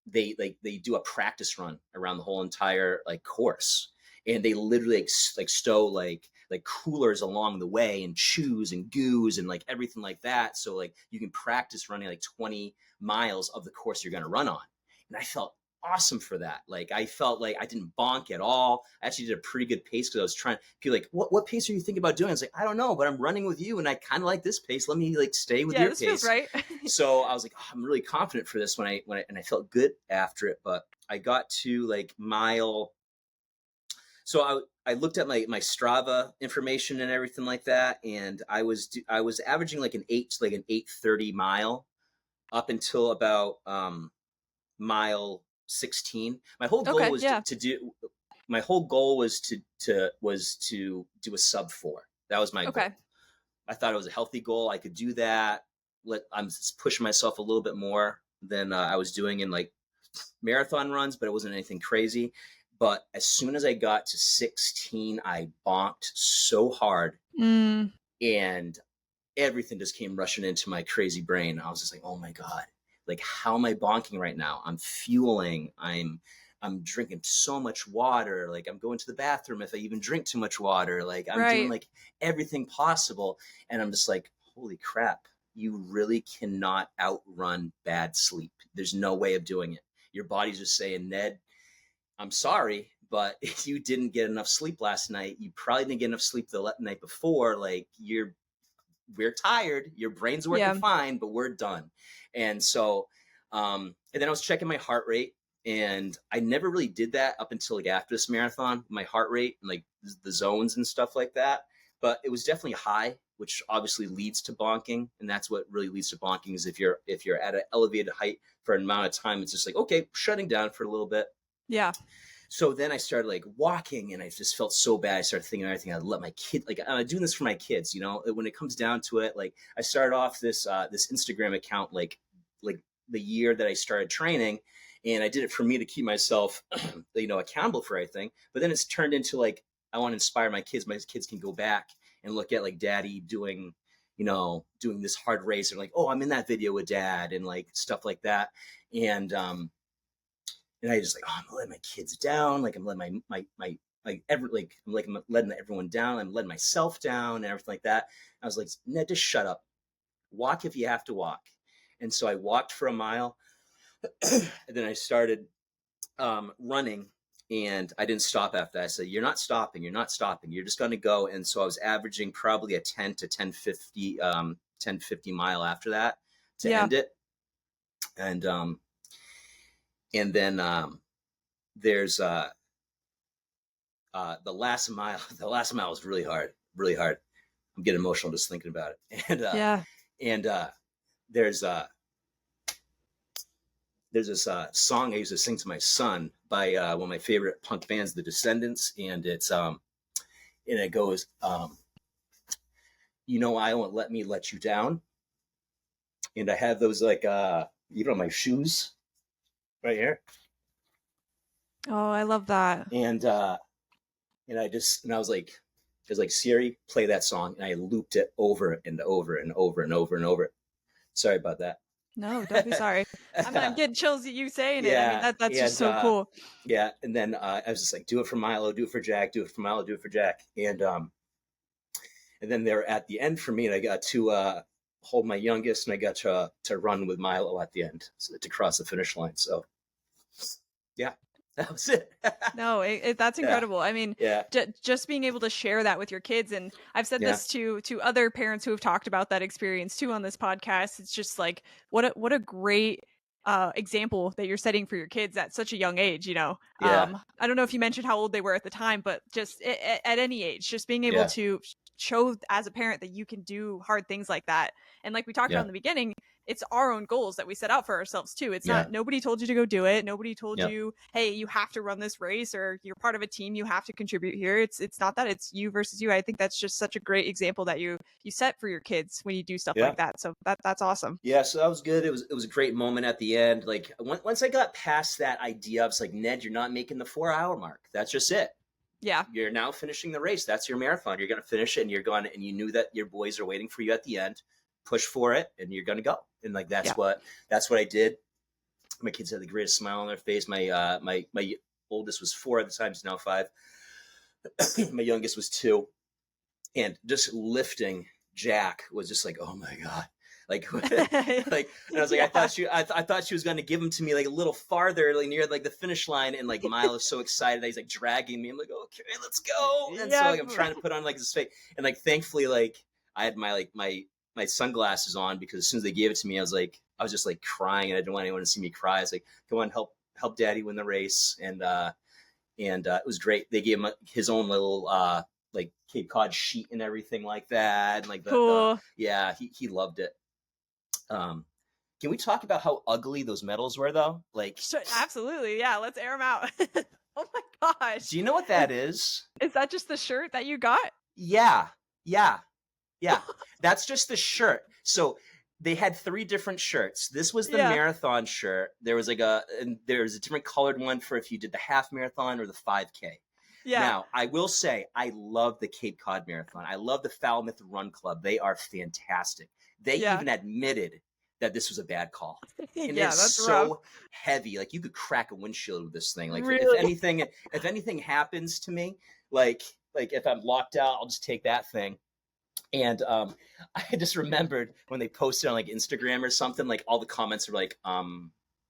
S2: They do a practice run around the whole entire like course, and they literally like stow like coolers along the way, and chews and goos and like everything like that, so like you can practice running like 20 miles of the course you're going to run on. And I felt awesome for that. Like, I felt like I didn't bonk at all. I actually did a pretty good pace, because I was trying. People like, what pace are you thinking about doing? I was like, I don't know, but I'm running with you, and I kind of like this pace. Let me like stay with
S1: Yeah.
S2: your
S1: This feels
S2: pace.
S1: right.
S2: So I was like, oh, I'm really confident for this, and I felt good after it. But I got to like mile. So I looked at my Strava information and everything like that, and I was averaging like an 8:30 mile up until about mile 16. My whole goal
S1: Okay.
S2: was
S1: Yeah.
S2: to do. My whole goal was to do a sub 4. That was my
S1: Okay.
S2: goal. I thought it was a healthy goal. I could do that. I'm just pushing myself a little bit more than I was doing in like marathon runs, but it wasn't anything crazy. But as soon as I got to 16, I bonked so hard,
S1: Mm,
S2: and everything just came rushing into my crazy brain. I was just like, oh my God, like, how am I bonking right now? I'm fueling. I'm drinking so much water. Like, I'm going to the bathroom if I even drink too much water. Like, I'm doing
S1: right.
S2: like everything possible. And I'm just like, holy crap, you really cannot outrun bad sleep. There's no way of doing it. Your body's just saying, Ned, I'm sorry, but if you didn't get enough sleep last night, you probably didn't get enough sleep the night before. Like, we're tired, your brain's working
S1: Yeah.
S2: fine, but we're done. And so and then I was checking my heart rate, and I never really did that up until like after this marathon, my heart rate and like the zones and stuff like that. but it was definitely high, which obviously leads to bonking. And that's what really leads to bonking, is if you're at an elevated height for an amount of time, it's just like, okay, shutting down for a little bit.
S1: Yeah.
S2: So then I started like walking, and I just felt so bad. I started thinking everything. I let my kid, like, I'm doing this for my kids, you know, when it comes down to it. Like, I started off this Instagram account, like the year that I started training, and I did it for me to keep myself, you know, accountable for everything. But then it's turned into like, I want to inspire my kids. My kids can go back and look at like daddy doing, you know, doing this hard race, and like, oh, I'm in that video with dad, and like stuff like that. And I just like, oh, I'm letting my kids down. Like, I'm letting I'm letting everyone down. I'm letting myself down and everything like that. I was like, Ned, just shut up. Walk if you have to walk. And so I walked for a mile, and then I started running, and I didn't stop after that. I said, you're not stopping. You're not stopping. You're just going to go. And so I was averaging probably a 10 to 1050 mile after that to end it. And then there's the last mile. The last mile was really hard, really hard. I'm getting emotional just thinking about it. And there's this song I used to sing to my son by one of my favorite punk bands, The Descendants, and it's and it goes, you know, I won't let me let you down. And I have those like even on my shoes right here.
S1: Oh, I love that.
S2: And I was like, Siri, play that song, and I looped it over and over and over and over and over. Sorry about that.
S1: No, don't be sorry. I'm getting chills at you saying it. I mean, that's just so cool.
S2: Yeah, and then I was just like, do it for Milo, do it for Jack, do it for Milo, do it for Jack, and then they're at the end for me, and I got to hold my youngest, and I got to run with Milo at the end, so to cross the finish line. So, yeah. That was it.
S1: No, that's incredible. I mean, just being able to share that with your kids. And I've said this to other parents who have talked about that experience too on this podcast. It's just like, what a great example that you're setting for your kids at such a young age, you know? I don't know if you mentioned how old they were at the time, but just at any age, just being able to show as a parent that you can do hard things like that. And like we talked about in the beginning, it's our own goals that we set out for ourselves too. It's not, nobody told you to go do it. Nobody told you, hey, you have to run this race, or you're part of a team, you have to contribute here. It's not that, it's you versus you. I think that's just such a great example that you set for your kids when you do stuff like that. So that's awesome.
S2: Yeah. So that was good. It was a great moment at the end. Like once I got past that idea, I was like, Ned, you're not making the 4-hour mark. That's just it.
S1: Yeah.
S2: You're now finishing the race. That's your marathon. You're going to finish it, and you're going, and you knew that your boys are waiting for you at the end. Push for it, and you're going to go. And like, that's what I did. My kids had the greatest smile on their face. My my oldest was 4 at the time. He's now 5. My youngest was 2. And just lifting Jack was just like, oh my God. Like, like, and I was like, I thought she was going to give him to me like a little farther, like near like the finish line. And like Milo's so excited that he's like dragging me. I'm like, okay, let's go. And so like, I'm trying to put on like this fake, and like, thankfully, like I had my sunglasses on, because as soon as they gave it to me, I was just like crying, and I didn't want anyone to see me cry. I was like, come on, help daddy win the race. And it was great. They gave him his own little like Cape Cod sheet and everything like that. And like,
S1: cool.
S2: He loved it. Can we talk about how ugly those medals were though? Like,
S1: sure, absolutely. Yeah. Let's air them out. Oh my gosh.
S2: Do you know what that is?
S1: Is that just the shirt that you got?
S2: Yeah. That's just the shirt. So they had 3 different shirts. This was the marathon shirt. There was like a different colored one for if you did the half marathon or the 5K. Yeah. Now, I will say, I love the Cape Cod Marathon. I love the Falmouth Run Club. They are fantastic. They even admitted that this was a bad call. And it's so rough. Heavy. Like, you could crack a windshield with this thing. Like, really? if anything happens to me, like if I'm locked out, I'll just take that thing. And I just remembered when they posted on like Instagram or something, like all the comments are like,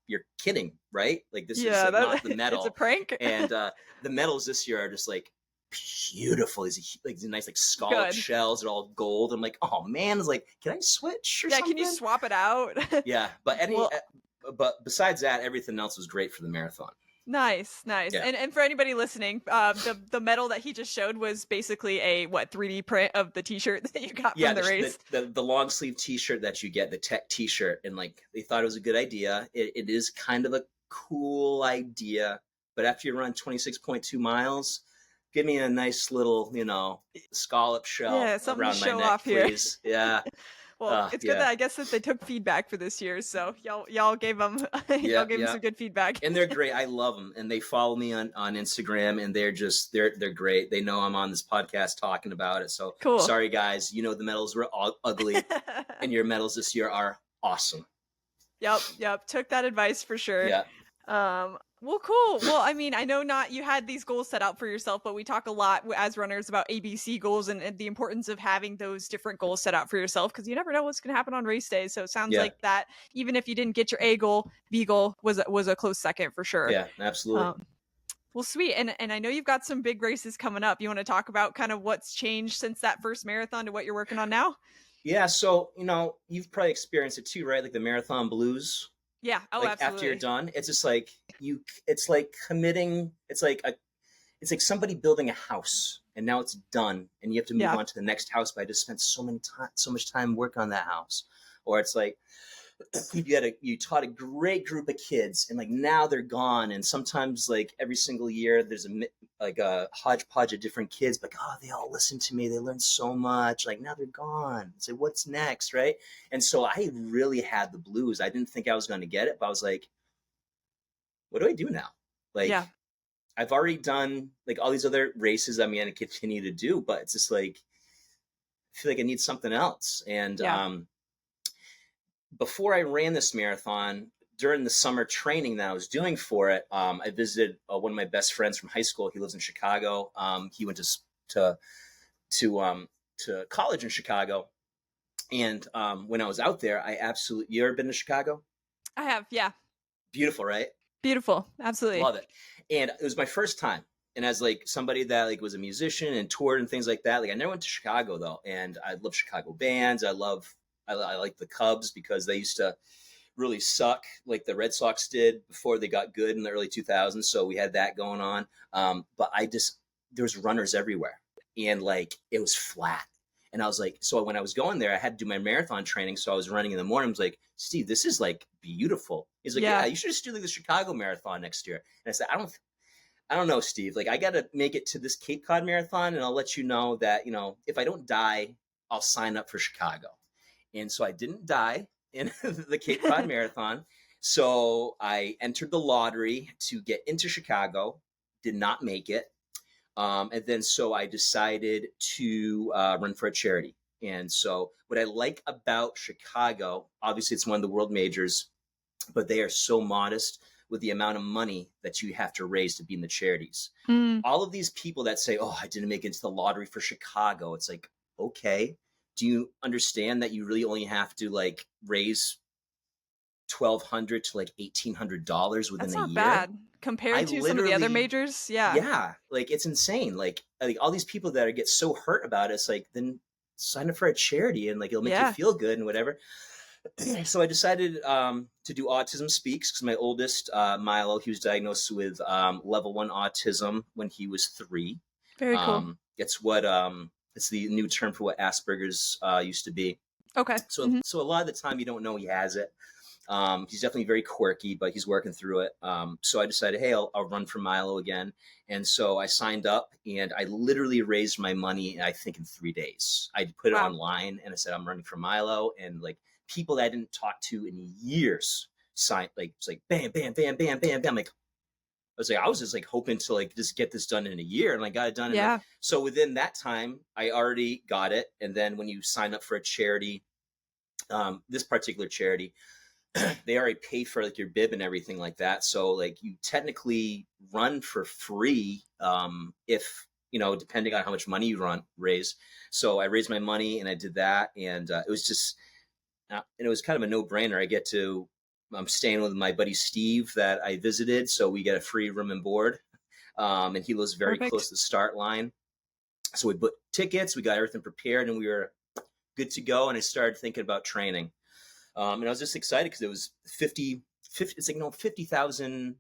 S2: you're kidding, right? Like, this is like, not the medal.
S1: It's a prank.
S2: And the medals this year are just like beautiful. These nice like scallop shells are all gold. I'm like, oh man, it's like, can I switch or something?
S1: Can you swap it out?
S2: Yeah, but but besides that, everything else was great for the marathon.
S1: Nice, nice.
S2: Yeah.
S1: And for anybody listening, the medal that he just showed was basically a 3D print of the T-shirt that you got
S2: Yeah,
S1: from the race.
S2: the long sleeve T-shirt that you get, the tech T-shirt, and like they thought it was a good idea. It is kind of a cool idea, but after you run 26.2 miles, give me a nice little, scallop shell
S1: Yeah, something to
S2: around my
S1: show
S2: neck,
S1: off here.
S2: please. Yeah,
S1: Well, it's good
S2: yeah,
S1: that I guess that they took feedback for this year, so y'all gave them
S2: yeah,
S1: y'all gave them
S2: yeah.
S1: some good feedback.
S2: And they're great. I love them, and they follow me on Instagram, and they're great. They know I'm on this podcast talking about it. So
S1: Cool.
S2: sorry, guys. The medals were all ugly, and your medals this year are awesome.
S1: Yep. Took that advice for sure.
S2: Yeah.
S1: Well, cool. Well, I mean, I know not you had these goals set out for yourself, but we talk a lot as runners about ABC goals and the importance of having those different goals set out for yourself because you never know what's going to happen on race day. So it sounds
S2: Yeah.
S1: like that even if you didn't get your A goal, B goal was a close second for sure.
S2: Yeah, absolutely.
S1: Well, sweet. And I know you've got some big races coming up. You want to talk about kind of what's changed since that first marathon to what you're working on now?
S2: Yeah, so you've probably experienced it too, right? Like the marathon blues.
S1: Yeah. Oh,
S2: like
S1: absolutely.
S2: After you're done, it's just like it's like committing. It's like somebody building a house, and now it's done, and you have to move on to the next house. But I just spent so much time working on that house. Or it's like you taught a great group of kids, and like now they're gone. And sometimes like every single year, there's a hodgepodge of different kids. Like, oh, they all listened to me. They learned so much. Like now they're gone. It's like, what's next, right? And so I really had the blues. I didn't think I was going to get it, but I was like, what do I do now? Like, I've already done like all these other races I'm going to continue to do, but it's just like I feel like I need something else. And before I ran this marathon, during the summer training that I was doing for it, I visited one of my best friends from high school. He lives in Chicago. He went to college in Chicago. And when I was out there, you ever been to Chicago?
S1: I have, yeah.
S2: Beautiful, right?
S1: Beautiful. Absolutely.
S2: Love it. And it was my first time. And as like somebody that like was a musician and toured and things like that, like I never went to Chicago though. And I love Chicago bands. I like the Cubs because they used to really suck like the Red Sox did before they got good in the early 2000s. So we had that going on. But there was runners everywhere and like it was flat. And I was like, so when I was going there, I had to do my marathon training. So I was running in the morning. I was like, Steve, this is like beautiful. He's like, yeah, you should just do like the Chicago Marathon next year. And I said, I don't know, Steve. Like, I got to make it to this Cape Cod Marathon, and I'll let you know that, if I don't die, I'll sign up for Chicago. And so I didn't die in the Cape Cod Marathon. So I entered the lottery to get into Chicago, did not make it. And then so I decided to run for a charity. And so what I like about Chicago, obviously it's one of the world majors, but they are so modest with the amount of money that you have to raise to be in the charities. All of these people that say, oh, I didn't make it into the lottery for Chicago. It's like, okay, do you understand that you really only have to like raise $1,200 to like $1,800 within a year?
S1: That's not bad compared to some of the other majors.
S2: Yeah, like it's insane. Like all these people that get so hurt about it, it's like, then sign up for a charity and like it'll make you feel good and whatever. So I decided to do Autism Speaks because my oldest, Milo, he was diagnosed with level 1 autism when he was 3.
S1: Very cool.
S2: It's the new term for what Asperger's used to be.
S1: Okay.
S2: So a lot of the time you don't know he has it. He's definitely very quirky, but he's working through it. So I decided, hey, I'll run for Milo again. And so I signed up and I literally raised my money, I think in 3 days. I put it online and I said, I'm running for Milo. And like people that I didn't talk to in years signed, like, it's like, bam, bam, bam, bam, bam, bam. Like, I was just like hoping to like just get this done in a year, and I got it done.
S1: Yeah.
S2: So within that time, I already got it. And then when you sign up for a charity, this particular charity, they already pay for like your bib and everything like that. So like you technically run for free if, depending on how much money you raise. So I raised my money and I did that. And it was just, and it was kind of a no brainer. I'm staying with my buddy Steve that I visited. So we get a free room and board. And he lives very close to the start line. So we booked tickets, we got everything prepared, and we were good to go. And I started thinking about training. And I was just excited because it was 50,000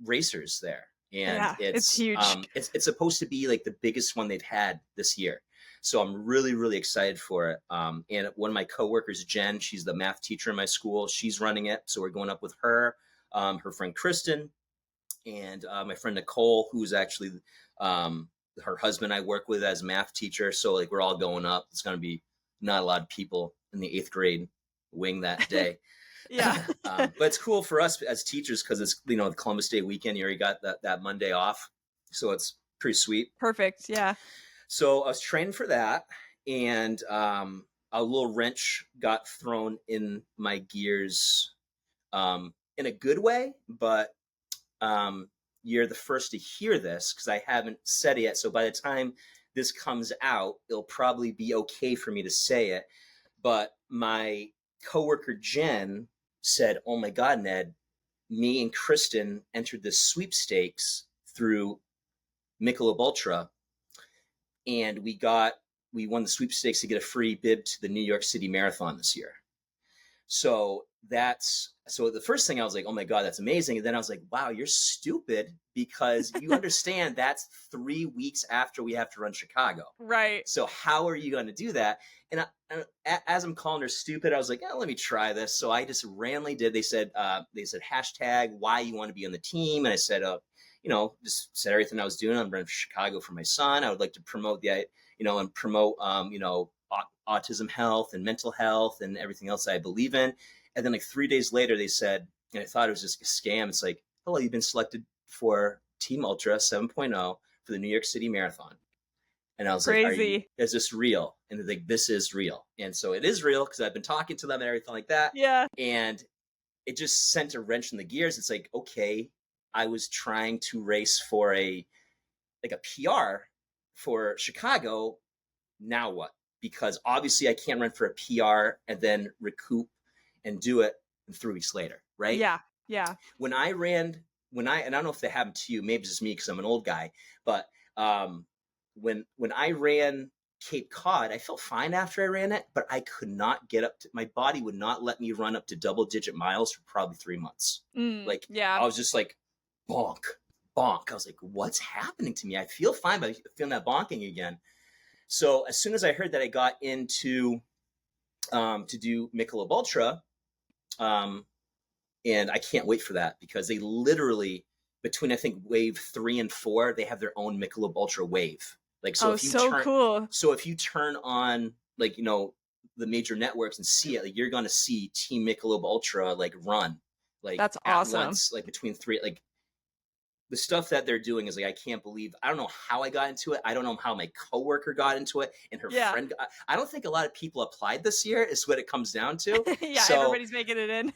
S2: racers there. And
S1: Yeah, it's huge.
S2: It's supposed to be like the biggest one they've had this year. So I'm really, really excited for it. And one of my coworkers, Jen, she's the math teacher in my school. She's running it. So we're going up with her, her friend Kristen, and my friend Nicole, who's actually her husband I work with as a math teacher. So like we're all going up. It's going to be not a lot of people in the 8th grade wing that day.
S1: Yeah.
S2: But it's cool for us as teachers because it's, the Columbus Day weekend. You already got that Monday off. So it's pretty sweet.
S1: Perfect. Yeah.
S2: So I was training for that, and a little wrench got thrown in my gears in a good way, but you're the first to hear this because I haven't said it yet. So by the time this comes out, it'll probably be okay for me to say it. But my coworker Jen said, "Oh my God, Ned, me and Kristen entered this sweepstakes through Michelob Ultra, and we won the sweepstakes to get a free bib to the New York City Marathon this year." So the first thing I was like, "Oh my God, that's amazing." And then I was like, "Wow, you're stupid because you understand that's 3 weeks after we have to run Chicago.
S1: Right.
S2: So how are you going to do that?" And as I'm calling her stupid, I was like, let me try this. So I just randomly did. They said hashtag why you want to be on the team. And I said, just said everything I was doing. I'm running for Chicago for my son. I would like to promote and promote, autism health and mental health and everything else I believe in. And then like 3 days later, they said, and I thought it was just a scam. It's like, "Hello, you've been selected for Team Ultra 7.0 for the New York City Marathon." And I was
S1: Crazy.
S2: like, "Is this real?" And they're like, "This is real." And so it is real because I've been talking to them and everything like that.
S1: Yeah.
S2: And it just sent a wrench in the gears. It's like, okay, I was trying to race for a PR for Chicago. Now what? Because obviously I can't run for a PR and then recoup and do it 3 weeks later, right?
S1: Yeah. Yeah.
S2: And I don't know if that happened to you, maybe it's just me because I'm an old guy, but when I ran Cape Cod, I felt fine after I ran it, but I could not get up to, my body would not let me run up to double-digit miles for probably 3 months.
S1: Yeah.
S2: I was just like, bonk. I was like, what's happening to me? I feel fine, but I'm feeling that bonking again. So as soon as I heard that I got into to do Michelob Ultra, and I can't wait for that because they literally, between I think wave 3 and 4, they have their own Michelob Ultra wave. Like, so
S1: cool.
S2: So if you turn on the major networks and see it, like you're going to see Team Michelob Ultra run.
S1: That's awesome.
S2: Once, between 3, the stuff that they're doing is I can't believe. I don't know how I got into it. I don't know how my coworker got into it and her friend. I don't think a lot of people applied this year is what it comes down to.
S1: Yeah, so everybody's making it in.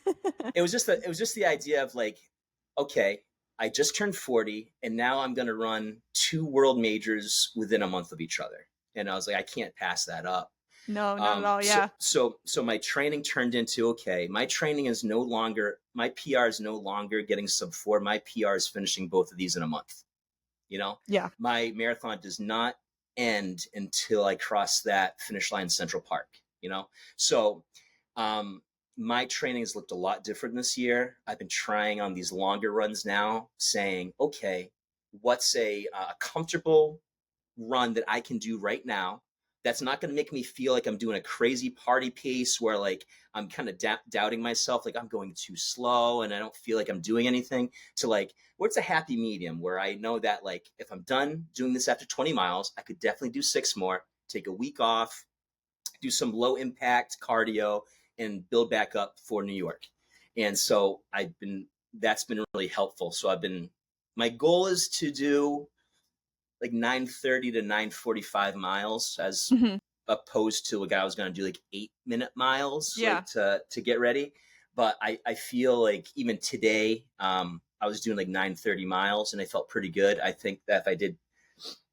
S2: it was just the idea of okay, I just turned 40 and now I'm going to run 2 world majors within a month of each other. And I was like, I can't pass that up.
S1: No, not at all. Yeah.
S2: So my training turned into, okay, my training is no longer, my PR is no longer getting sub 4. My PR is finishing both of these in a month.
S1: Yeah.
S2: My marathon does not end until I cross that finish line in Central Park, So my training has looked a lot different this year. I've been trying on these longer runs now, saying, okay, what's a comfortable run that I can do right now that's not going to make me feel like I'm doing a crazy party pace where I'm kind of doubting myself, I'm going too slow and I don't feel like I'm doing anything, to what's a happy medium where I know that if I'm done doing this after 20 miles, I could definitely do 6 more, take a week off, do some low impact cardio and build back up for New York. And so that's been really helpful. So my goal is to do 9:30 to 9:45 miles as opposed to I was going to do 8-minute miles to get ready. But I feel even today, I was doing 9:30 miles and I felt pretty good. I think that if I did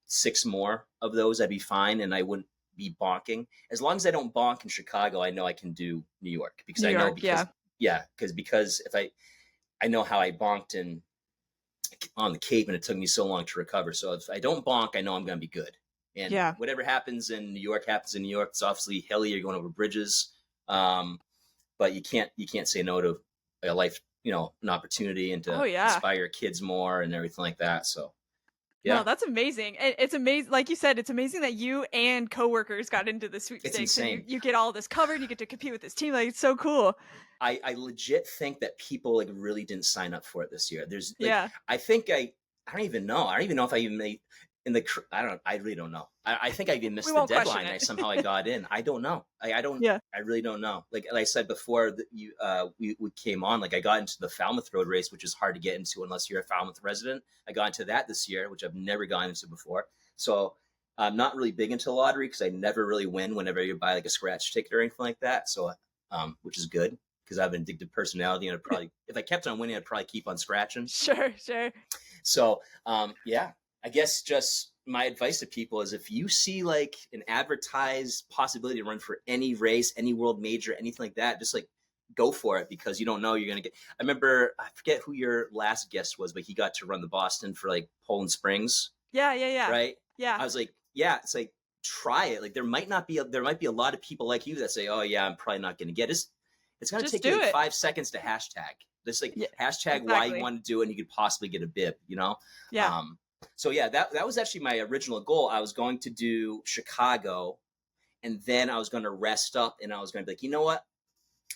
S2: 6 more of those, I'd be fine and I wouldn't be bonking. As long as I don't bonk in Chicago, I know I can do New York because because if I know how I bonked on the Cape and it took me so long to recover. So if I don't bonk, I know I'm going to be good. And whatever happens in New York happens in New York. It's obviously hilly. You're going over bridges. But you can't say no to a life an opportunity and
S1: Oh
S2: to
S1: yeah.
S2: inspire kids more and everything like that. So
S1: No,
S2: yeah,
S1: that's amazing. It's amazing, like you said, it's amazing that you and coworkers got into the
S2: it's
S1: sweepstakes and you
S2: insane.
S1: you get all this covered. You get to compete with this team. Like it's so cool.
S2: I legit think that people like really didn't sign up for it this year. There's like
S1: Yeah,
S2: I think I don't even know. I don't even know if I even made I don't I really don't know. I think I even
S1: we
S2: missed the
S1: won't question
S2: deadline.
S1: it.
S2: I got in. I don't know. I don't
S1: Yeah.
S2: I really don't know. Like I said before that we came on, like I got into the Falmouth Road race, which is hard to get into unless you're a Falmouth resident. I got into that this year, which I've never gone into before. So I'm not really big into lottery because I never really win whenever you buy like a scratch ticket or anything like that. So which is good because I have an addictive personality and I'd probably if I kept on winning, I'd probably keep on scratching.
S1: Sure, sure.
S2: So, yeah, I guess just my advice to people is if you see like an advertised possibility to run for any race, any world major, anything like that, just like go for it because you don't know you're going to get. I remember, I forget who your last guest was, but he got to run the Boston for like Poland Springs,
S1: Yeah, yeah, yeah.
S2: right?
S1: Yeah.
S2: I was like, yeah, it's like, try it. Like there might be a lot of people like you that say, oh yeah, I'm probably not going to get it. It's going to
S1: Just
S2: take you
S1: do
S2: like
S1: it.
S2: 5 seconds to hashtag. Just like
S1: Yeah,
S2: hashtag why you
S1: exactly.
S2: want to do it, and you could possibly get a bib.
S1: Yeah.
S2: So yeah, that was actually my original goal. I was going to do Chicago, and then I was going to rest up, and I was going to be like, you know what,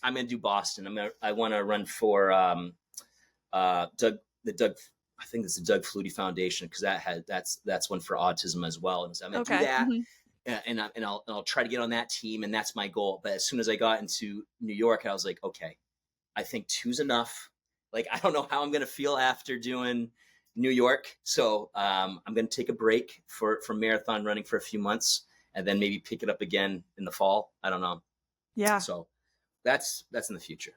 S2: I'm going to do Boston. I want to run for Doug the Doug. I think it's the Doug Flutie Foundation because that's one for autism as well. And so I'm going to do
S1: Okay.
S2: that, and I'll try to get on that team, and that's my goal. But as soon as I got into New York, I was like, okay, I think two's enough. Like I don't know how I'm going to feel after doing New York, so I'm going to take a break from marathon running for a few months, and then maybe pick it up again in the fall. I don't know.
S1: Yeah.
S2: So that's in the future.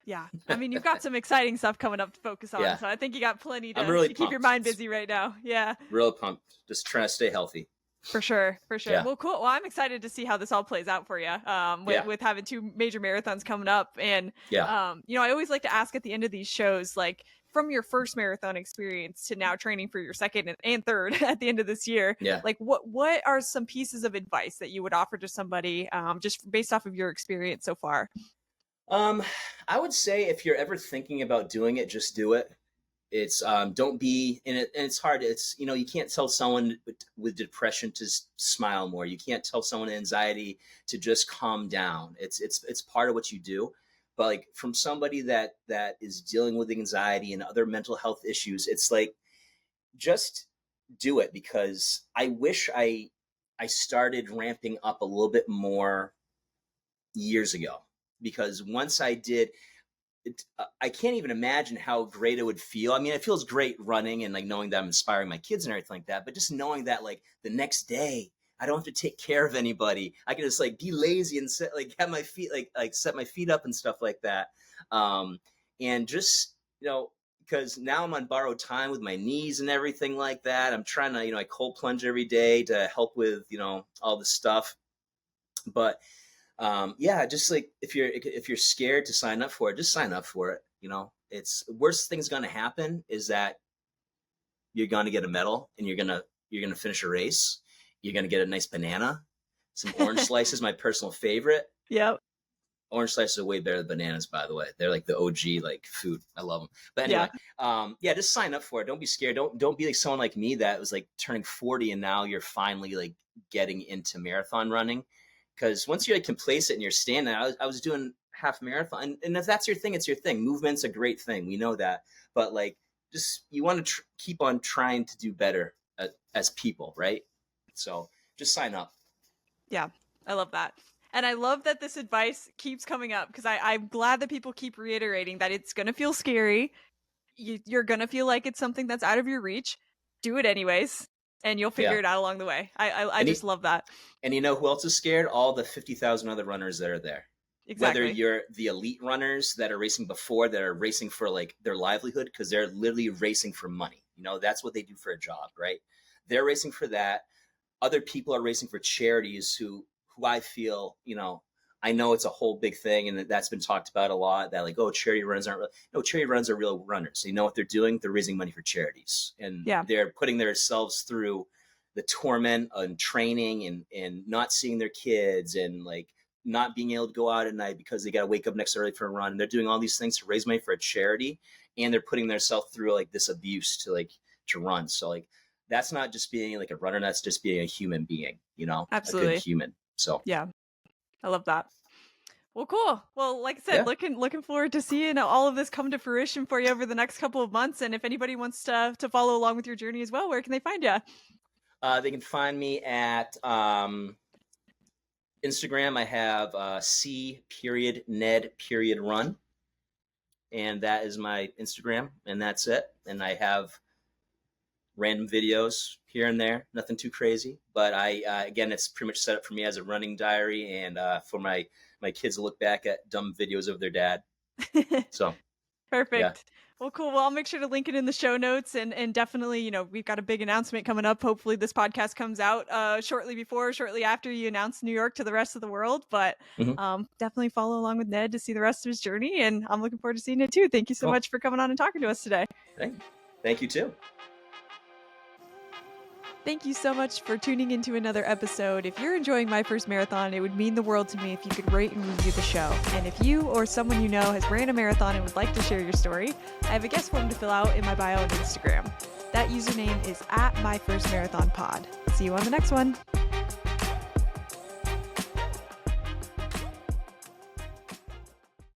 S1: Yeah. I mean, you've got some exciting stuff coming up to focus on,
S2: Yeah,
S1: so I think you got plenty
S2: I'm
S1: to
S2: really
S1: keep your
S2: pumped.
S1: mind busy right now. Yeah.
S2: Real pumped. Just trying to stay healthy.
S1: For sure, for sure.
S2: Yeah,
S1: Well, cool. Well, I'm excited to see how this all plays out for you. With
S2: yeah,
S1: with having two major marathons coming up, and
S2: yeah,
S1: I always like to ask at the end of these shows, like from your first marathon experience to now training for your second and third at the end of this year,
S2: yeah.
S1: like what are some pieces of advice that you would offer to somebody, just based off of your experience so far?
S2: Um, I would say if you're ever thinking about doing it, just do it. It's don't be in it, and it's hard. It's you can't tell someone with depression to smile more. You can't tell someone with anxiety to just calm down. It's part of what you do. But like from somebody that is dealing with anxiety and other mental health issues, it's like just do it because I wish I started ramping up a little bit more years ago because once I did I can't even imagine how great it would feel. I mean, it feels great running and like knowing that I'm inspiring my kids and everything like that, but just knowing that like the next day I don't have to take care of anybody. I can just like be lazy and have my feet like set my feet up and stuff like that. Um, and just because now I'm on borrowed time with my knees and everything like that. I'm trying to I cold plunge every day to help with all the stuff, but yeah, just like if you're scared to sign up for it, just sign up for it. It's worst thing's going to happen is that you're going to get a medal and you're going to finish a race. You're going to get a nice banana, some orange slices, my personal favorite.
S1: Yep.
S2: Orange slices are way better than bananas, by the way. They're like the OG like food. I love them. But
S1: Yeah.
S2: anyway, yeah, just sign up for it. Don't be scared. Don't be like someone like me that was like turning 40 and now you're finally like getting into marathon running. Because once you're like complacent and you're standing, I was doing half marathon, and if that's your thing, it's your thing. Movement's a great thing, we know that. But like, just you want to keep on trying to do better as people, right? So just sign up.
S1: Yeah, I love that. And I love that this advice keeps coming up because I'm glad that people keep reiterating that it's going to feel scary. You're going to feel like it's something that's out of your reach. Do it anyways, and you'll figure
S2: Yeah,
S1: it out along the way. I
S2: and
S1: just love that.
S2: you know who else is scared? All the 50,000 other runners that are there. Whether
S1: Exactly.
S2: you're the elite runners that are racing before, that are racing for like their livelihood, because they're literally racing for money. That's what they do for a job, right? They're racing for that. Other people are racing for charities who I feel, I know it's a whole big thing and that's been talked about a lot that like, oh, charity runs aren't real. No, charity runs are real runners. You know what they're doing? They're raising money for charities and
S1: Yeah.
S2: they're putting themselves through the torment and training and not seeing their kids and like not being able to go out at night because they got to wake up next early for a run. And they're doing all these things to raise money for a charity, and they're putting themselves through like this abuse to run. So like, that's not just being like a runner. That's just being a human being,
S1: Absolutely.
S2: a good human. So
S1: yeah, I love that. Well, cool. Well, like I said, looking forward to seeing all of this come to fruition for you over the next couple of months. And if anybody wants to follow along with your journey as well, where can they find you?
S2: They can find me at Instagram. I have C.Ned.Run. And that is my Instagram, and that's it. And I have random videos here and there, nothing too crazy. But again, it's pretty much set up for me as a running diary, and for my kids to look back at dumb videos of their dad. So
S1: perfect. Yeah. Well, cool. Well, I'll make sure to link it in the show notes, and definitely, we've got a big announcement coming up. Hopefully this podcast comes out shortly after you announce New York to the rest of the world. But definitely follow along with Ned to see the rest of his journey. And I'm looking forward to seeing it too. Thank you so much for coming on and talking to us today.
S2: Thank you too.
S1: Thank you so much for tuning into another episode. If you're enjoying My First Marathon, it would mean the world to me if you could rate and review the show. And if you or someone you know has ran a marathon and would like to share your story, I have a guest form to fill out in my bio on Instagram. That username is @MyFirstMarathonPod. See you on the next one.